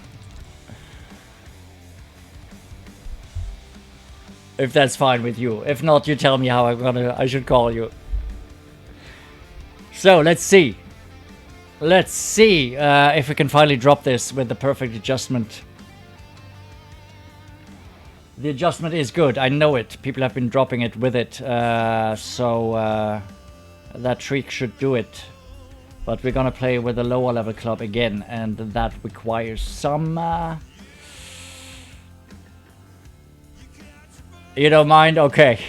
If that's fine with you. If not, you tell me how I should call you. So, let's see. Let's see if we can finally drop this with the perfect adjustment. The adjustment is good, I know it. People have been dropping it with it. So that trick should do it. But we're gonna play with a lower level club again, and that requires some... You don't mind? Okay.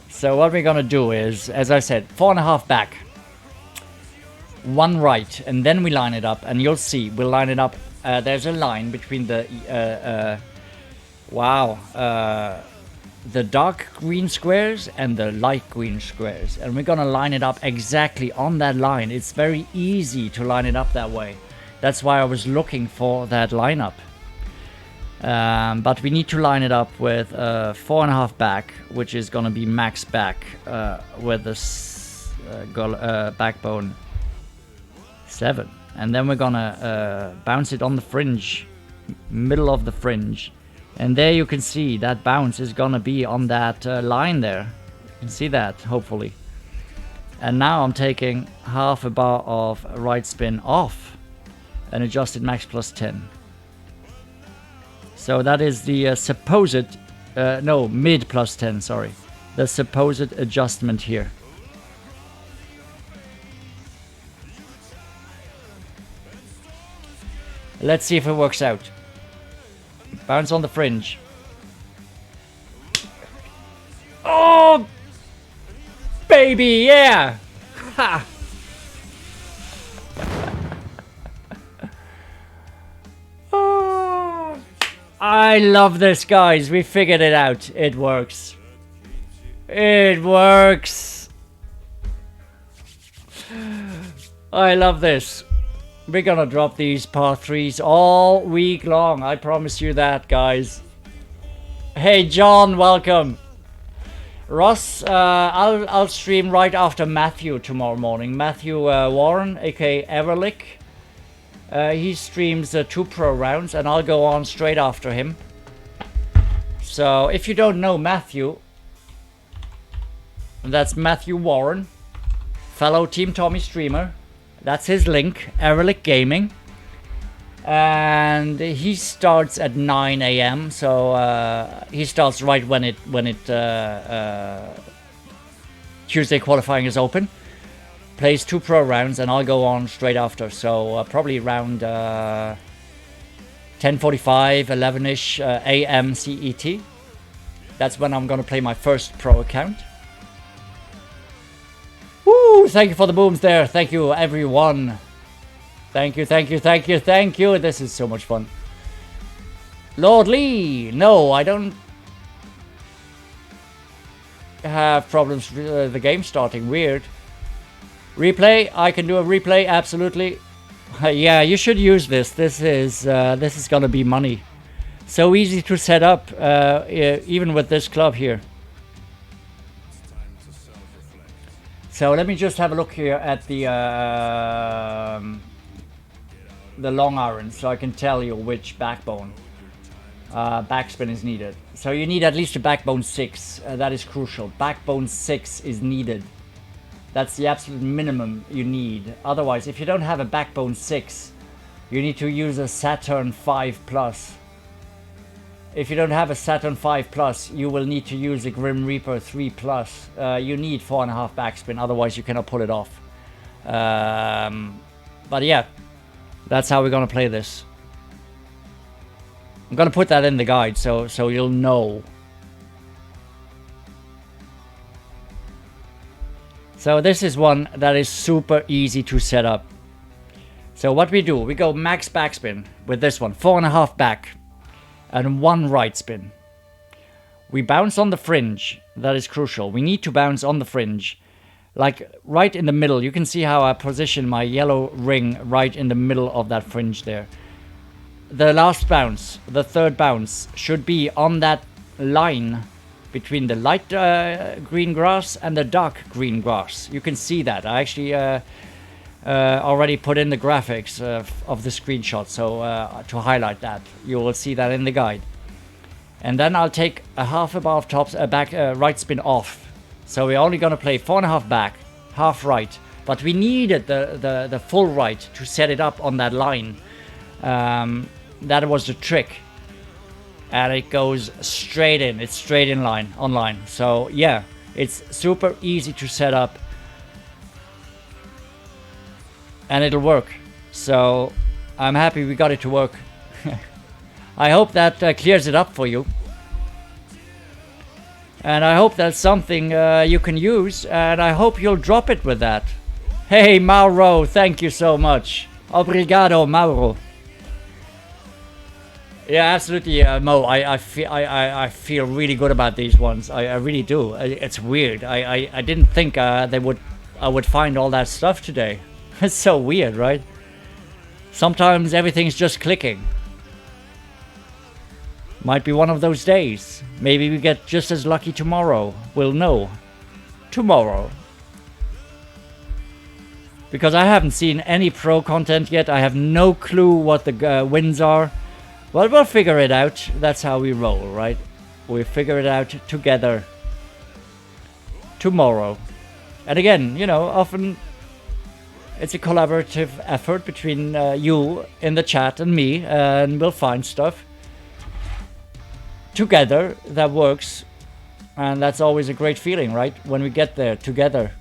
So what we're gonna do is, as I said, 4.5 back, 1 right, and then we line it up, and you'll see, we'll line it up. There's a line between the the dark green squares and the light green squares, and we're gonna line it up exactly on that line. It's very easy to line it up that way. That's why I was looking for that lineup. But we need to line it up with 4.5 back, which is gonna be max back with this backbone 7, and then we're gonna bounce it on the fringe, middle of the fringe, and there you can see that bounce is gonna be on that line there. You can see that, hopefully. And now I'm taking half a bar of right spin off and adjusted max plus 10. So that is the supposed, mid plus 10, sorry. The supposed adjustment here. Let's see if it works out. Bounce on the fringe. Oh! Baby, yeah! Ha! Oh, I love this, guys. We figured it out. It works. It works. I love this. We're gonna drop these par 3s all week long. I promise you that, guys. Hey, John, welcome. Ross, I'll stream right after Matthew tomorrow morning. Matthew Warren, aka Everlick. He streams 2 pro rounds, and I'll go on straight after him. So, if you don't know Matthew, that's Matthew Warren, fellow Team Tommy streamer. That's his link, Everlick Gaming. And he starts at 9 AM, so he starts right when Tuesday qualifying is open. Plays 2 pro rounds, and I'll go on straight after. So probably around 10:45, 11ish AM CET. That's when I'm gonna play my first pro account. Woo! Thank you for the booms there. Thank you, everyone. Thank you, thank you, thank you, thank you. This is so much fun. Lord Lee! No, I don't have problems with the game starting. Weird. Replay? I can do a replay, absolutely. Yeah, you should use this. This is gonna be money. So easy to set up, even with this club here. So let me just have a look here at the the long iron, so I can tell you which backbone backspin is needed. So you need at least a backbone 6. That is crucial. Backbone 6 is needed. That's the absolute minimum you need. Otherwise, if you don't have a backbone 6, you need to use a Saturn 5 Plus. If you don't have a Saturn 5 Plus, you will need to use a Grim Reaper 3 Plus. You need 4.5 backspin, otherwise you cannot pull it off. But yeah, that's how we're gonna play this. I'm gonna put that in the guide so you'll know. So this is one that is super easy to set up. So what we do, we go max backspin with this one, 4.5 back and 1 right spin. We bounce on the fringe, that is crucial. We need to bounce on the fringe, like right in the middle. You can see how I position my yellow ring right in the middle of that fringe there. The last bounce, the third bounce, should be on that line between the light green grass and the dark green grass. You can see that. I actually already put in the graphics of the screenshot, so to highlight that. You will see that in the guide. And then I'll take a half a bar of tops, back right spin off. So we're only going to play 4.5 back, half right. But we needed the full right to set it up on that line. That was the trick. And it goes straight in. It's straight in line, online. So yeah, it's super easy to set up. And it'll work. So I'm happy we got it to work. I hope that clears it up for you. And I hope that's something you can use. And I hope you'll drop it with that. Hey, Mauro, thank you so much. Obrigado, Mauro. Yeah, absolutely, Mo. I feel really good about these ones. I really do. It's weird. I didn't think I would find all that stuff today. It's so weird, right? Sometimes everything's just clicking. Might be one of those days. Maybe we get just as lucky tomorrow. We'll know. Tomorrow. Because I haven't seen any pro content yet. I have no clue what the wins are. Well, we'll figure it out. That's how we roll, right? We figure it out together. Tomorrow. And again, you know, often it's a collaborative effort between you in the chat and me, and we'll find stuff together that works. And that's always a great feeling, right? When we get there together.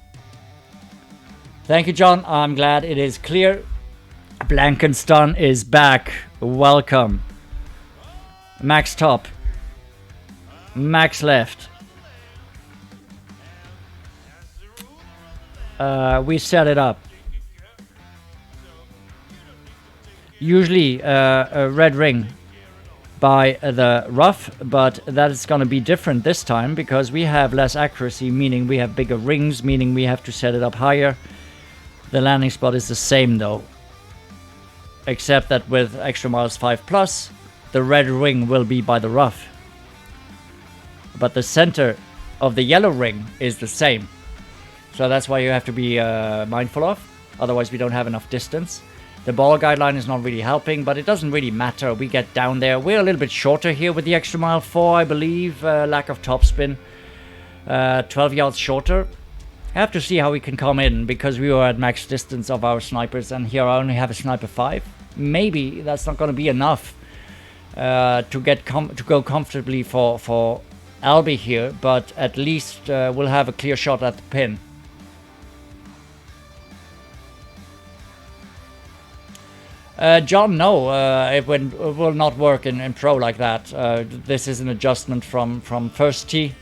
Thank you, John. I'm glad it is clear. Blankenston is back. Welcome. Max top. Max left. We set it up. Usually a red ring by the rough, but that is going to be different this time because we have less accuracy, meaning we have bigger rings, meaning we have to set it up higher. The landing spot is the same though, except that with extra miles 5 plus, the red ring will be by the rough. But the center of the yellow ring is the same. So that's why you have to be mindful of. Otherwise we don't have enough distance. The ball guideline is not really helping, but it doesn't really matter. We get down there. We're a little bit shorter here with the extra mile 4, I believe. Lack of topspin. 12 yards shorter. I have to see how we can come in because we were at max distance of our snipers, and here I only have a sniper 5. Maybe that's not going to be enough to go comfortably for Albie here, but at least we'll have a clear shot at the pin. John, no, it will not work in pro like that. This is an adjustment from first tee,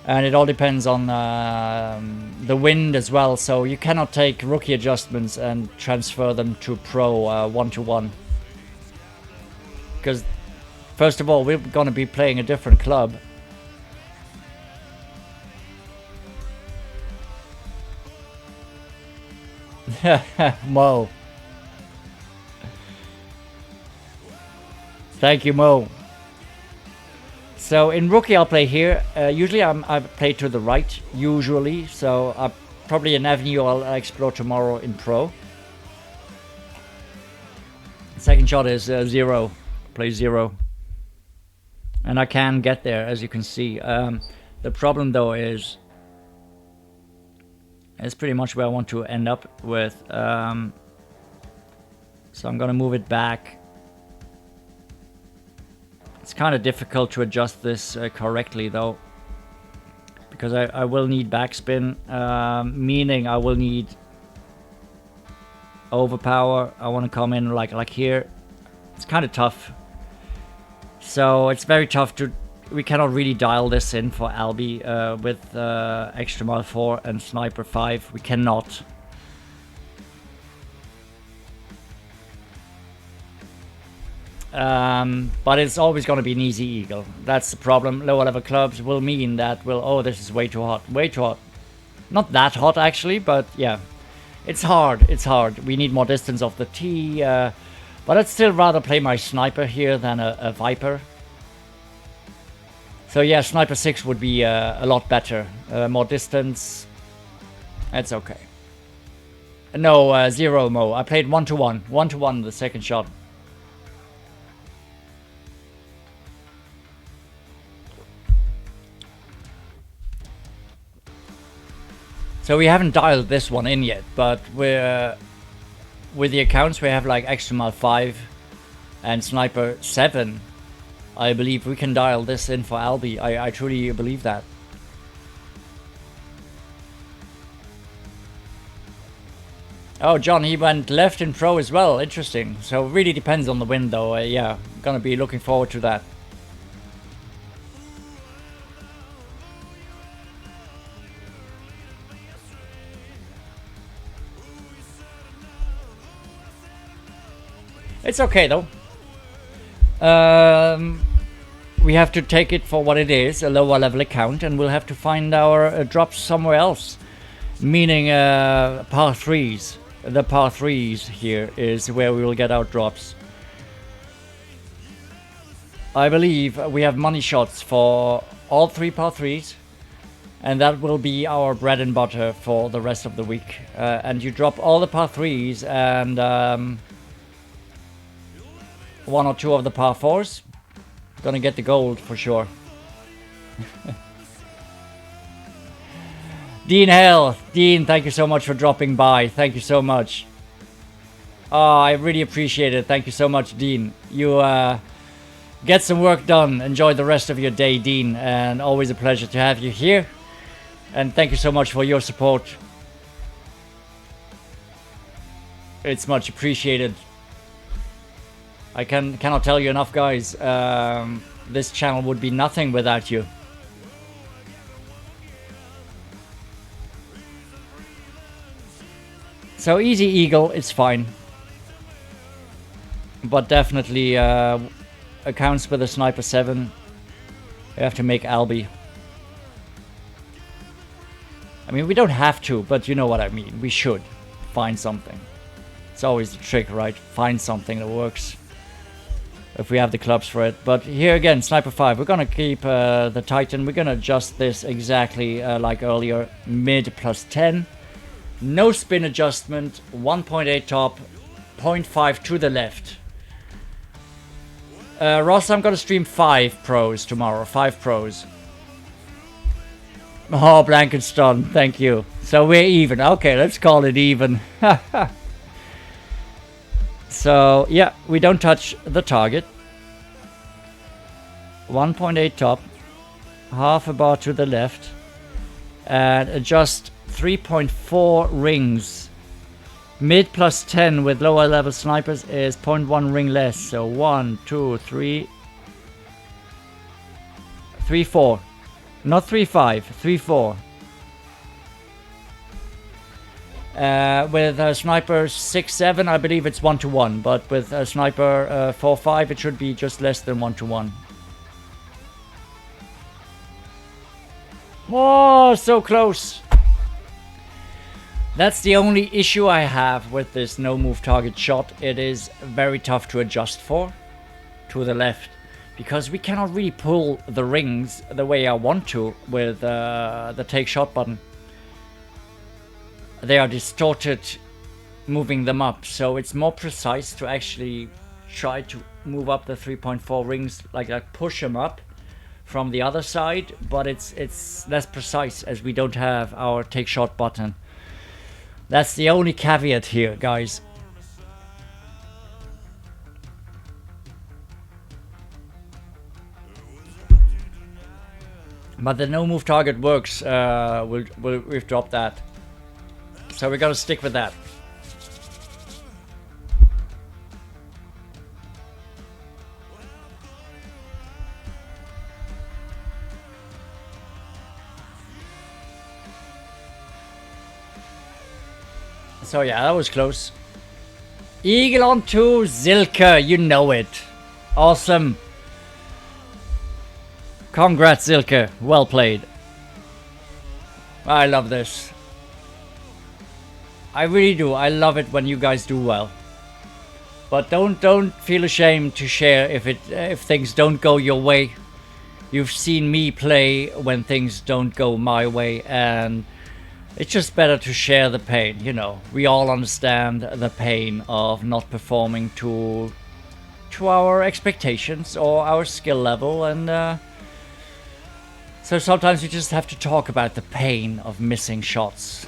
and it all depends on the wind as well. So you cannot take rookie adjustments and transfer them to pro 1-to-1. Because first of all, we're going to be playing a different club. Mo. Thank you, Mo. So in rookie, I'll play here. Usually I play to the right, usually. So probably an avenue I'll explore tomorrow in pro. Second shot is 0. Play 0. And I can get there, as you can see. The problem though is it's pretty much where I want to end up with. So I'm gonna move it back. It's kind of difficult to adjust this correctly though, because I will need backspin, meaning I will need overpower. I want to come in like here. It's kind of tough. So it's very tough to. We cannot really dial this in for Albi with extra mile 4 and sniper 5. We cannot. But it's always going to be an easy eagle. That's the problem. Lower level clubs will mean that oh, this is way too hot. Way too hot. Not that hot actually, but yeah. It's hard. It's hard. We need more distance off the tee. But I'd still rather play my sniper here than a Viper. So yeah, sniper 6 would be a lot better. More distance. That's okay. No, 0 Mo. I played 1-1. 1-1 the second shot. So we haven't dialed this one in yet, but we're with the accounts we have like extra mile 5 and sniper 7. I believe we can dial this in for Albi. I truly believe that. Oh, John, he went left in pro as well. Interesting. So it really depends on the wind though. Yeah, gonna be looking forward to that. It's okay though. We have to take it for what it is, a lower level account, and we'll have to find our drops somewhere else. Meaning par 3s. The par 3s here is where we will get our drops. I believe we have money shots for all 3 par 3s. And that will be our bread and butter for the rest of the week. And you drop all the par 3s and 1 or 2 of the par 4s. Gonna get the gold for sure. Dean Hale. Dean, thank you so much for dropping by. Thank you so much. Oh, I really appreciate it. Thank you so much, Dean. You get some work done. Enjoy the rest of your day, Dean. And always a pleasure to have you here. And thank you so much for your support. It's much appreciated. I cannot tell you enough, guys. This channel would be nothing without you. So easy eagle, it's fine. But definitely accounts with a sniper 7. You have to make Albi. I mean, we don't have to, but you know what I mean. We should find something. It's always the trick, right? Find something that works. If we have the clubs for it. But here again, sniper 5. We're gonna keep the Titan. We're gonna adjust this exactly like earlier. Mid plus 10. No spin adjustment. 1.8 top. 0.5 to the left. Ross, I'm gonna stream 5 pros tomorrow. 5 pros. Oh, Blankenstone, thank you. So we're even. Okay, let's call it even. So, yeah, we don't touch the target. 1.8 top. Half a bar to the left. And adjust 3.4 rings. Mid plus 10 with lower level snipers is 0.1 ring less. So 1, 2, 3. 3, 4. Not 3, 5. 3, 4. With sniper 6, 7, I believe it's 1-1, but with sniper 4, 5, it should be just less than 1-1. Oh, so close! That's the only issue I have with this no move target shot. It is very tough to adjust for to the left, because we cannot really pull the rings the way I want to with the take shot button. They are distorted moving them up, so it's more precise to actually try to move up the 3.4 rings, like push them up from the other side, but it's less precise as we don't have our take shot button. That's the only caveat here, guys. But the no move target works. We've dropped that, so we're gonna stick with that. So yeah, that was close. Eagle on 2, Zilke, you know it. Awesome. Congrats, Zilke. Well played. I love this. I really do. I love it when you guys do well. But don't feel ashamed to share if things don't go your way. You've seen me play when things don't go my way, and it's just better to share the pain, you know. We all understand the pain of not performing to our expectations or our skill level, and so sometimes you just have to talk about the pain of missing shots.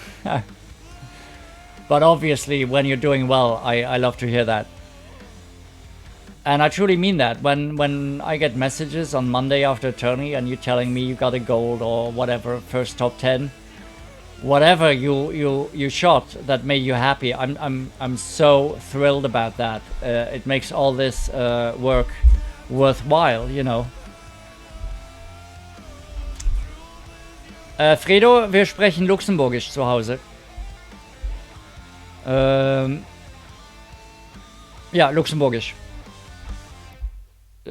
But obviously, when you're doing well, I love to hear that. And I truly mean that. When I get messages on Monday after a tourney and you're telling me you got a gold or whatever, first top 10, whatever you shot that made you happy, I'm so thrilled about that. It makes all this work worthwhile, you know. Fredo, wir sprechen Luxemburgisch zu Hause. Ja, Luxemburgisch.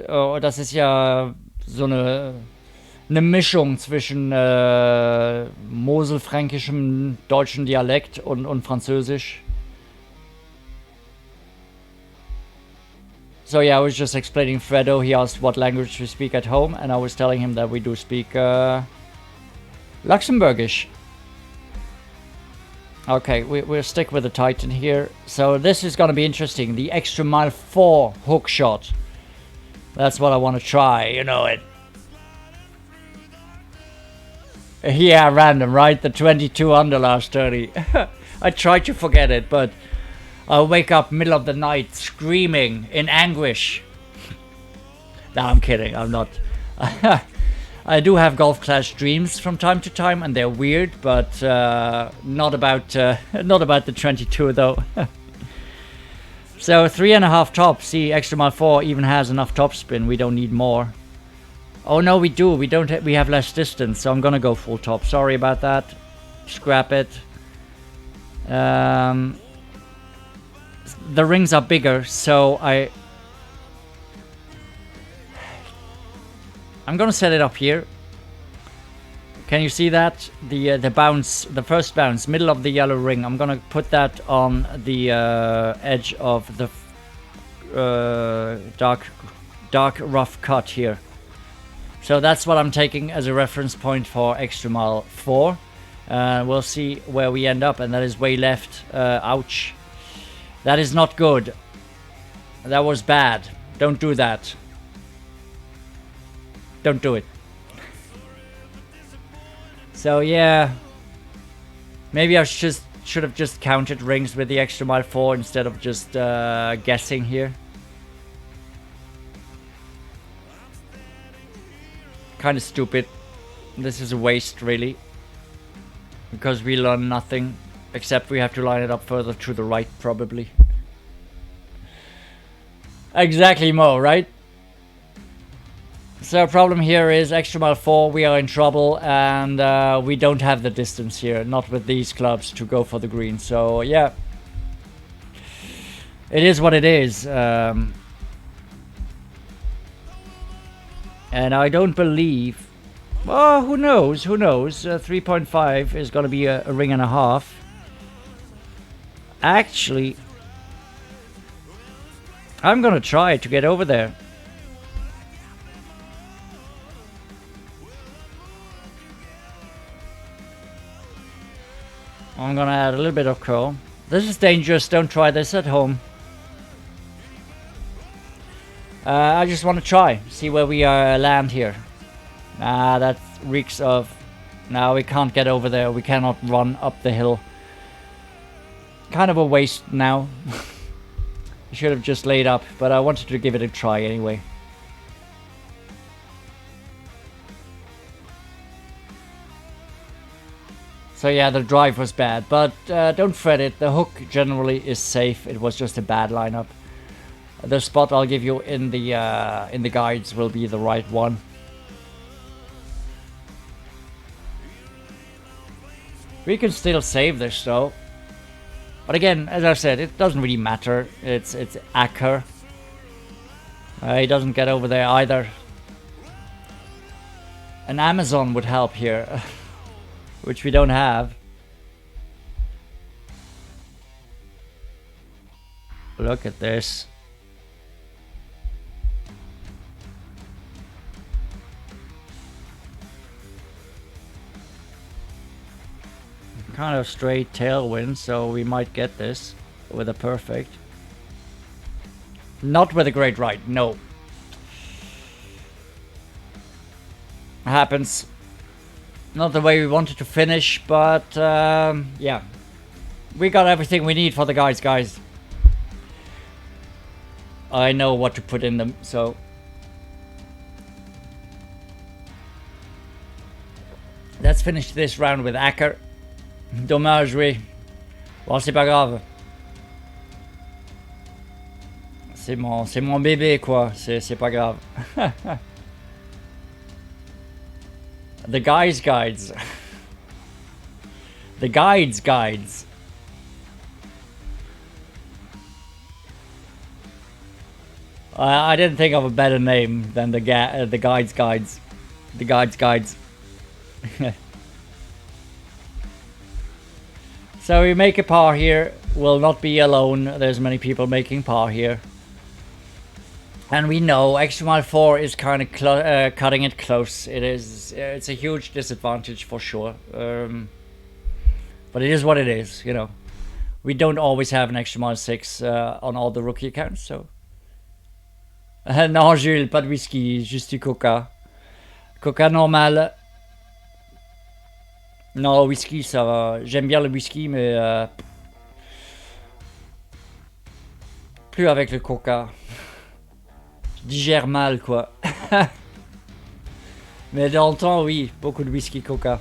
Oh, das ist ja so eine Mischung zwischen moselfränkischem deutschen Dialekt und Französisch. So yeah, I was just explaining Fredo. He asked what language we speak at home, and I was telling him that we do speak Luxembourgish. Okay, we'll stick with the Titan here. So this is going to be interesting. The extra mile 4 hook shot. That's what I want to try, you know it. Yeah, random, right? The 22 under last 30. I try to forget it, but I'll wake up middle of the night screaming in anguish. No, I'm kidding. I'm not. I do have golf clash dreams from time to time, and they're weird, but not about the 22 though. So 3.5 top. See, extra mile 4 even has enough top spin. We don't need more. Oh no, we do. We don't. We have less distance, so I'm gonna go full top. Sorry about that. Scrap it. The rings are bigger, so I'm gonna set it up here. Can you see that? The bounce, the first bounce, middle of the yellow ring. I'm gonna put that on the edge of the dark rough cut here. So that's what I'm taking as a reference point for extra mile 4. We'll see where we end up, and that is way left. Ouch. That is not good. That was bad. Don't do that. Don't do it. So yeah, maybe I should have just counted rings with the extra mile 4 instead of just guessing here. Kind of stupid. This is a waste, really, because we learn nothing except we have to line it up further to the right, probably. Exactly, Mo, right? So problem here is extra mile 4, we are in trouble, and we don't have the distance here, not with these clubs, to go for the green. So yeah, it is what it is. And I don't believe, well, who knows, 3.5 is going to be a ring and a half. Actually, I'm going to try to get over there. I'm gonna add a little bit of curl. This is dangerous, don't try this at home. I just want to try, see where we land here. That reeks of... No, we can't get over there. We cannot run up the hill. Kind of a waste now. I should have just laid up, but I wanted to give it a try anyway. So yeah, the drive was bad, but don't fret it. The hook generally is safe. It was just a bad lineup. The spot I'll give you in the guides will be the right one. We can still save this though. But again, as I said, it doesn't really matter. It's Acker. He doesn't get over there either. An Amazon would help here, which we don't have. Look at this. Kind of straight tailwind, so we might get this with a perfect. Not with a great right, no. Happens. Not the way we wanted to finish, but yeah. We got everything we need for the guides, guys. I know what to put in them, so... Let's finish this round with Acker. Dommage, oui. Bon, c'est pas grave. C'est mon bébé, quoi. C'est pas grave. The guides. The guides. I didn't think of a better name than the guides. The guides. So we make a par here. We'll not be alone. There's many people making par here. And we know extra mile 4 is kind of cutting it close. It's a huge disadvantage for sure. But it is what it is, you know. We don't always have an extra mile 6 on all the rookie accounts, so... non, Jules, pas de whisky, juste du coca. Coca normal. Non, whisky, ça va. J'aime bien le whisky, mais... plus avec le coca. Je digère mal, quoi. Mais dans le temps, oui, beaucoup de whisky, coca.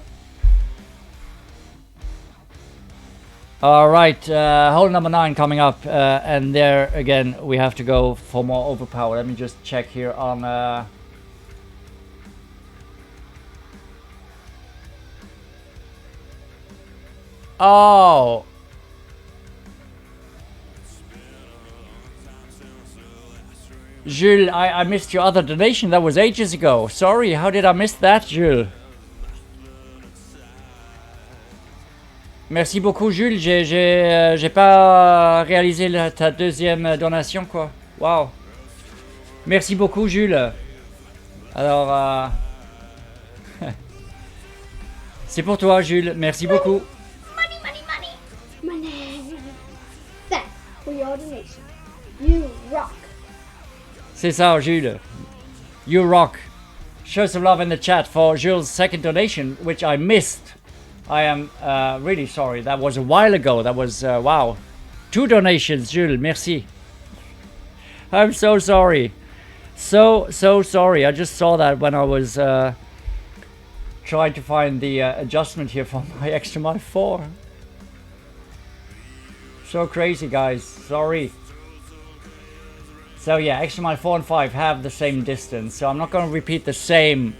Alright, hole number 9 coming up. And there, again, we have to go for more overpower. Let me just check here on... Oh! Jules, I missed your other donation. That was ages ago. Sorry, how did I miss that, Jules? Merci beaucoup, Jules. J'ai pas réalisé ta deuxième donation, quoi. Wow. Merci beaucoup, Jules. Alors, c'est pour toi, Jules. Merci beaucoup. For your donation. You rock. C'est ça, Jules. You rock. Show some love in the chat for Jules' second donation, which I missed. I am really sorry. That was a while ago. That was, wow. 2 donations, Jules. Merci. I'm so sorry. So sorry. I just saw that when I was trying to find the adjustment here for my extra mile 4. So crazy, guys. Sorry. So yeah, extra mile 4 and 5 have the same distance, so I'm not going to repeat the same.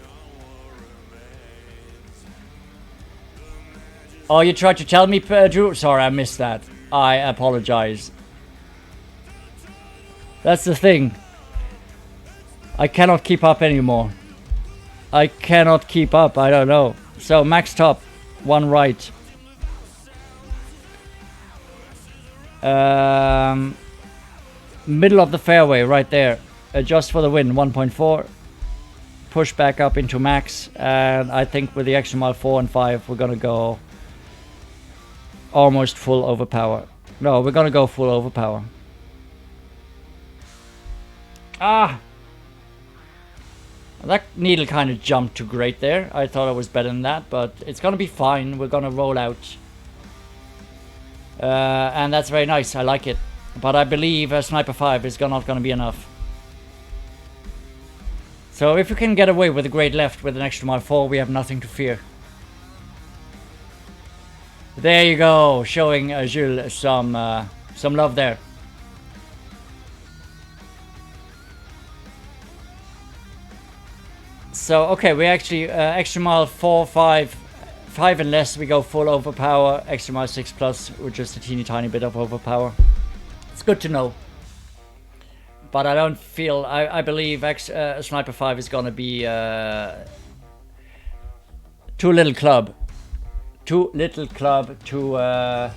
Oh, you tried to tell me, Drew? Sorry, I missed that. I apologize. That's the thing. I cannot keep up anymore. I cannot keep up. I don't know. So max top, 1 right. Middle of the fairway right there. Adjust for the wind, 1.4. Push back up into max, and I think with the extra mile 4 and 5 we're gonna go almost full overpower. No, we're gonna go full overpower. Ah, That needle kind of jumped to great there. I thought it was better than that, but it's gonna be fine. We're gonna roll out. And that's very nice. I like it. But I believe Sniper 5 is not gonna be enough. So if we can get away with a great left with an extra mile 4, we have nothing to fear. There you go, showing Jules some love there. So okay, we actually extra mile 4, 5 and less. We go full overpower. Extra mile 6 plus, with just a teeny tiny bit of overpower. It's good to know. But I don't feel. I believe Sniper 5 is gonna be too little club. Too little club to.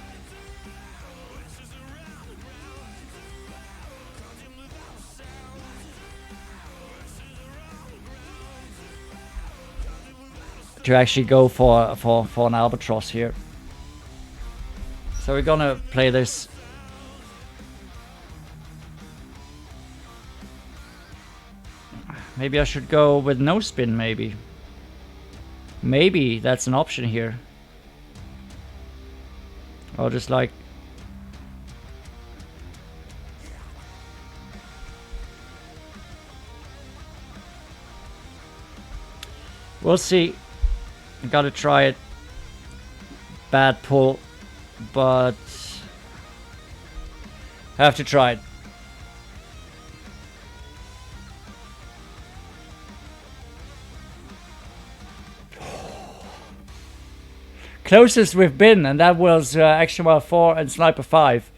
To actually go for an albatross here. So we're gonna play this. Maybe I should go with no spin, maybe. Maybe that's an option here. Or just like... We'll see. Gotta try it. Bad pull, but have to try it. Closest we've been, and that was Extra Mile 4 and Sniper 5.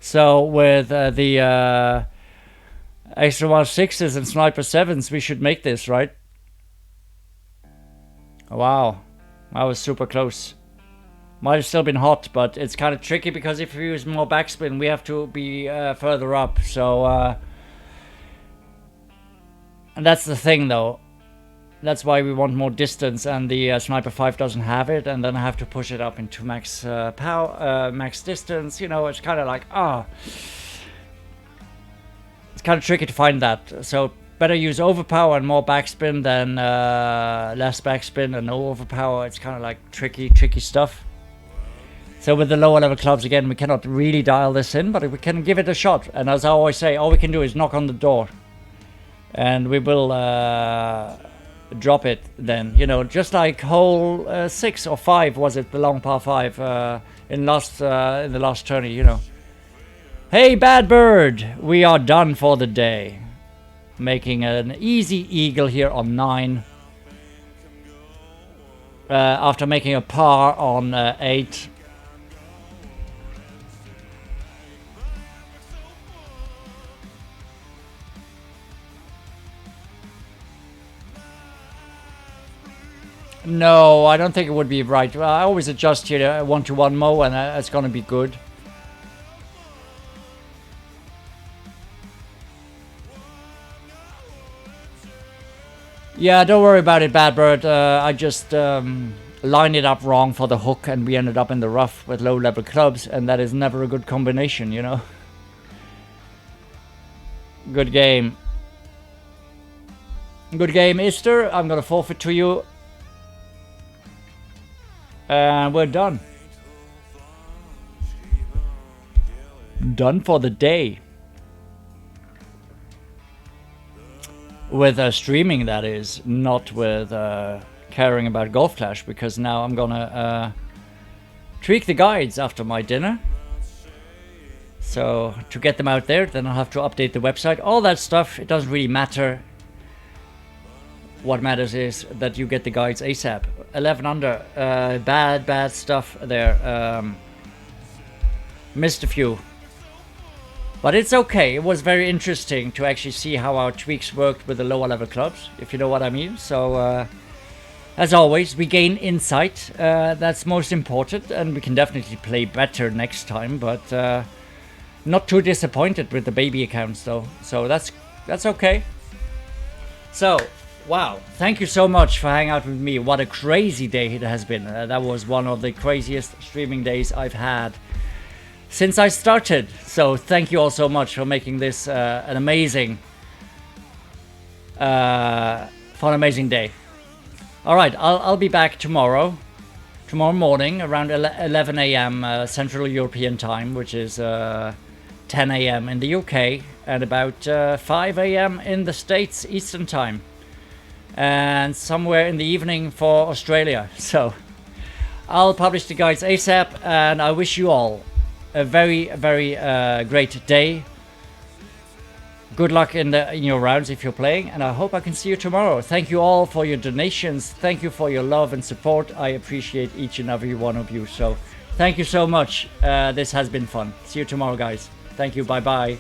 So with the Extra Mile 6s and Sniper 7s, we should make this, right? Wow, that was super close. Might have still been hot, but it's kind of tricky because if we use more backspin, we have to be further up. So, and that's the thing, though. That's why we want more distance, and the Sniper 5 doesn't have it, and then I have to push it up into max power, max distance. You know, it's kind of like it's kind of tricky to find that. So. Better use overpower and more backspin than less backspin and no overpower. It's kind of like tricky stuff. So with the lower level clubs, again, we cannot really dial this in, but we can give it a shot. And as I always say, all we can do is knock on the door. And we will drop it then. You know, just like hole 6 or 5, was it, the long par 5 in the last tourney, you know. Hey, Bad Bird, we are done for the day. Making an easy eagle here on 9. After making a par on 8. No, I don't think it would be right. I always adjust here 1-to-1 mo, and it's going to be good. Yeah, don't worry about it, Bad Bird. I just lined it up wrong for the hook, and we ended up in the rough with low-level clubs, and that is never a good combination, you know. Good game. Good game, Easter. I'm gonna forfeit to you. And we're done. Done for the day. With streaming, that is, not with caring about Golf Clash, because now I'm gonna tweak the guides after my dinner. So to get them out there, then I'll have to update the website. All that stuff, it doesn't really matter. What matters is that you get the guides ASAP. 11 under, bad stuff there. Missed a few. But it's okay. It was very interesting to actually see how our tweaks worked with the lower level clubs, if you know what I mean. So, as always, we gain insight. That's most important, and we can definitely play better next time. But not too disappointed with the baby accounts, though. So that's okay. So, wow, thank you so much for hanging out with me. What a crazy day it has been. That was one of the craziest streaming days I've had since I started. So thank you all so much for making this an amazing for an amazing day. All right, I'll be back tomorrow morning around 11 a.m. Central European time, which is 10 a.m. in the UK, and about 5 a.m. in the States Eastern time, and somewhere in the evening for Australia. So I'll publish the guides ASAP, and I wish you all a very, very great day. Good luck in your rounds if you're playing, and I hope I can see you tomorrow. Thank you all for your donations. Thank you for your love and support. I appreciate each and every one of you. So thank you so much. This has been fun. See you tomorrow, guys. Thank you. Bye bye.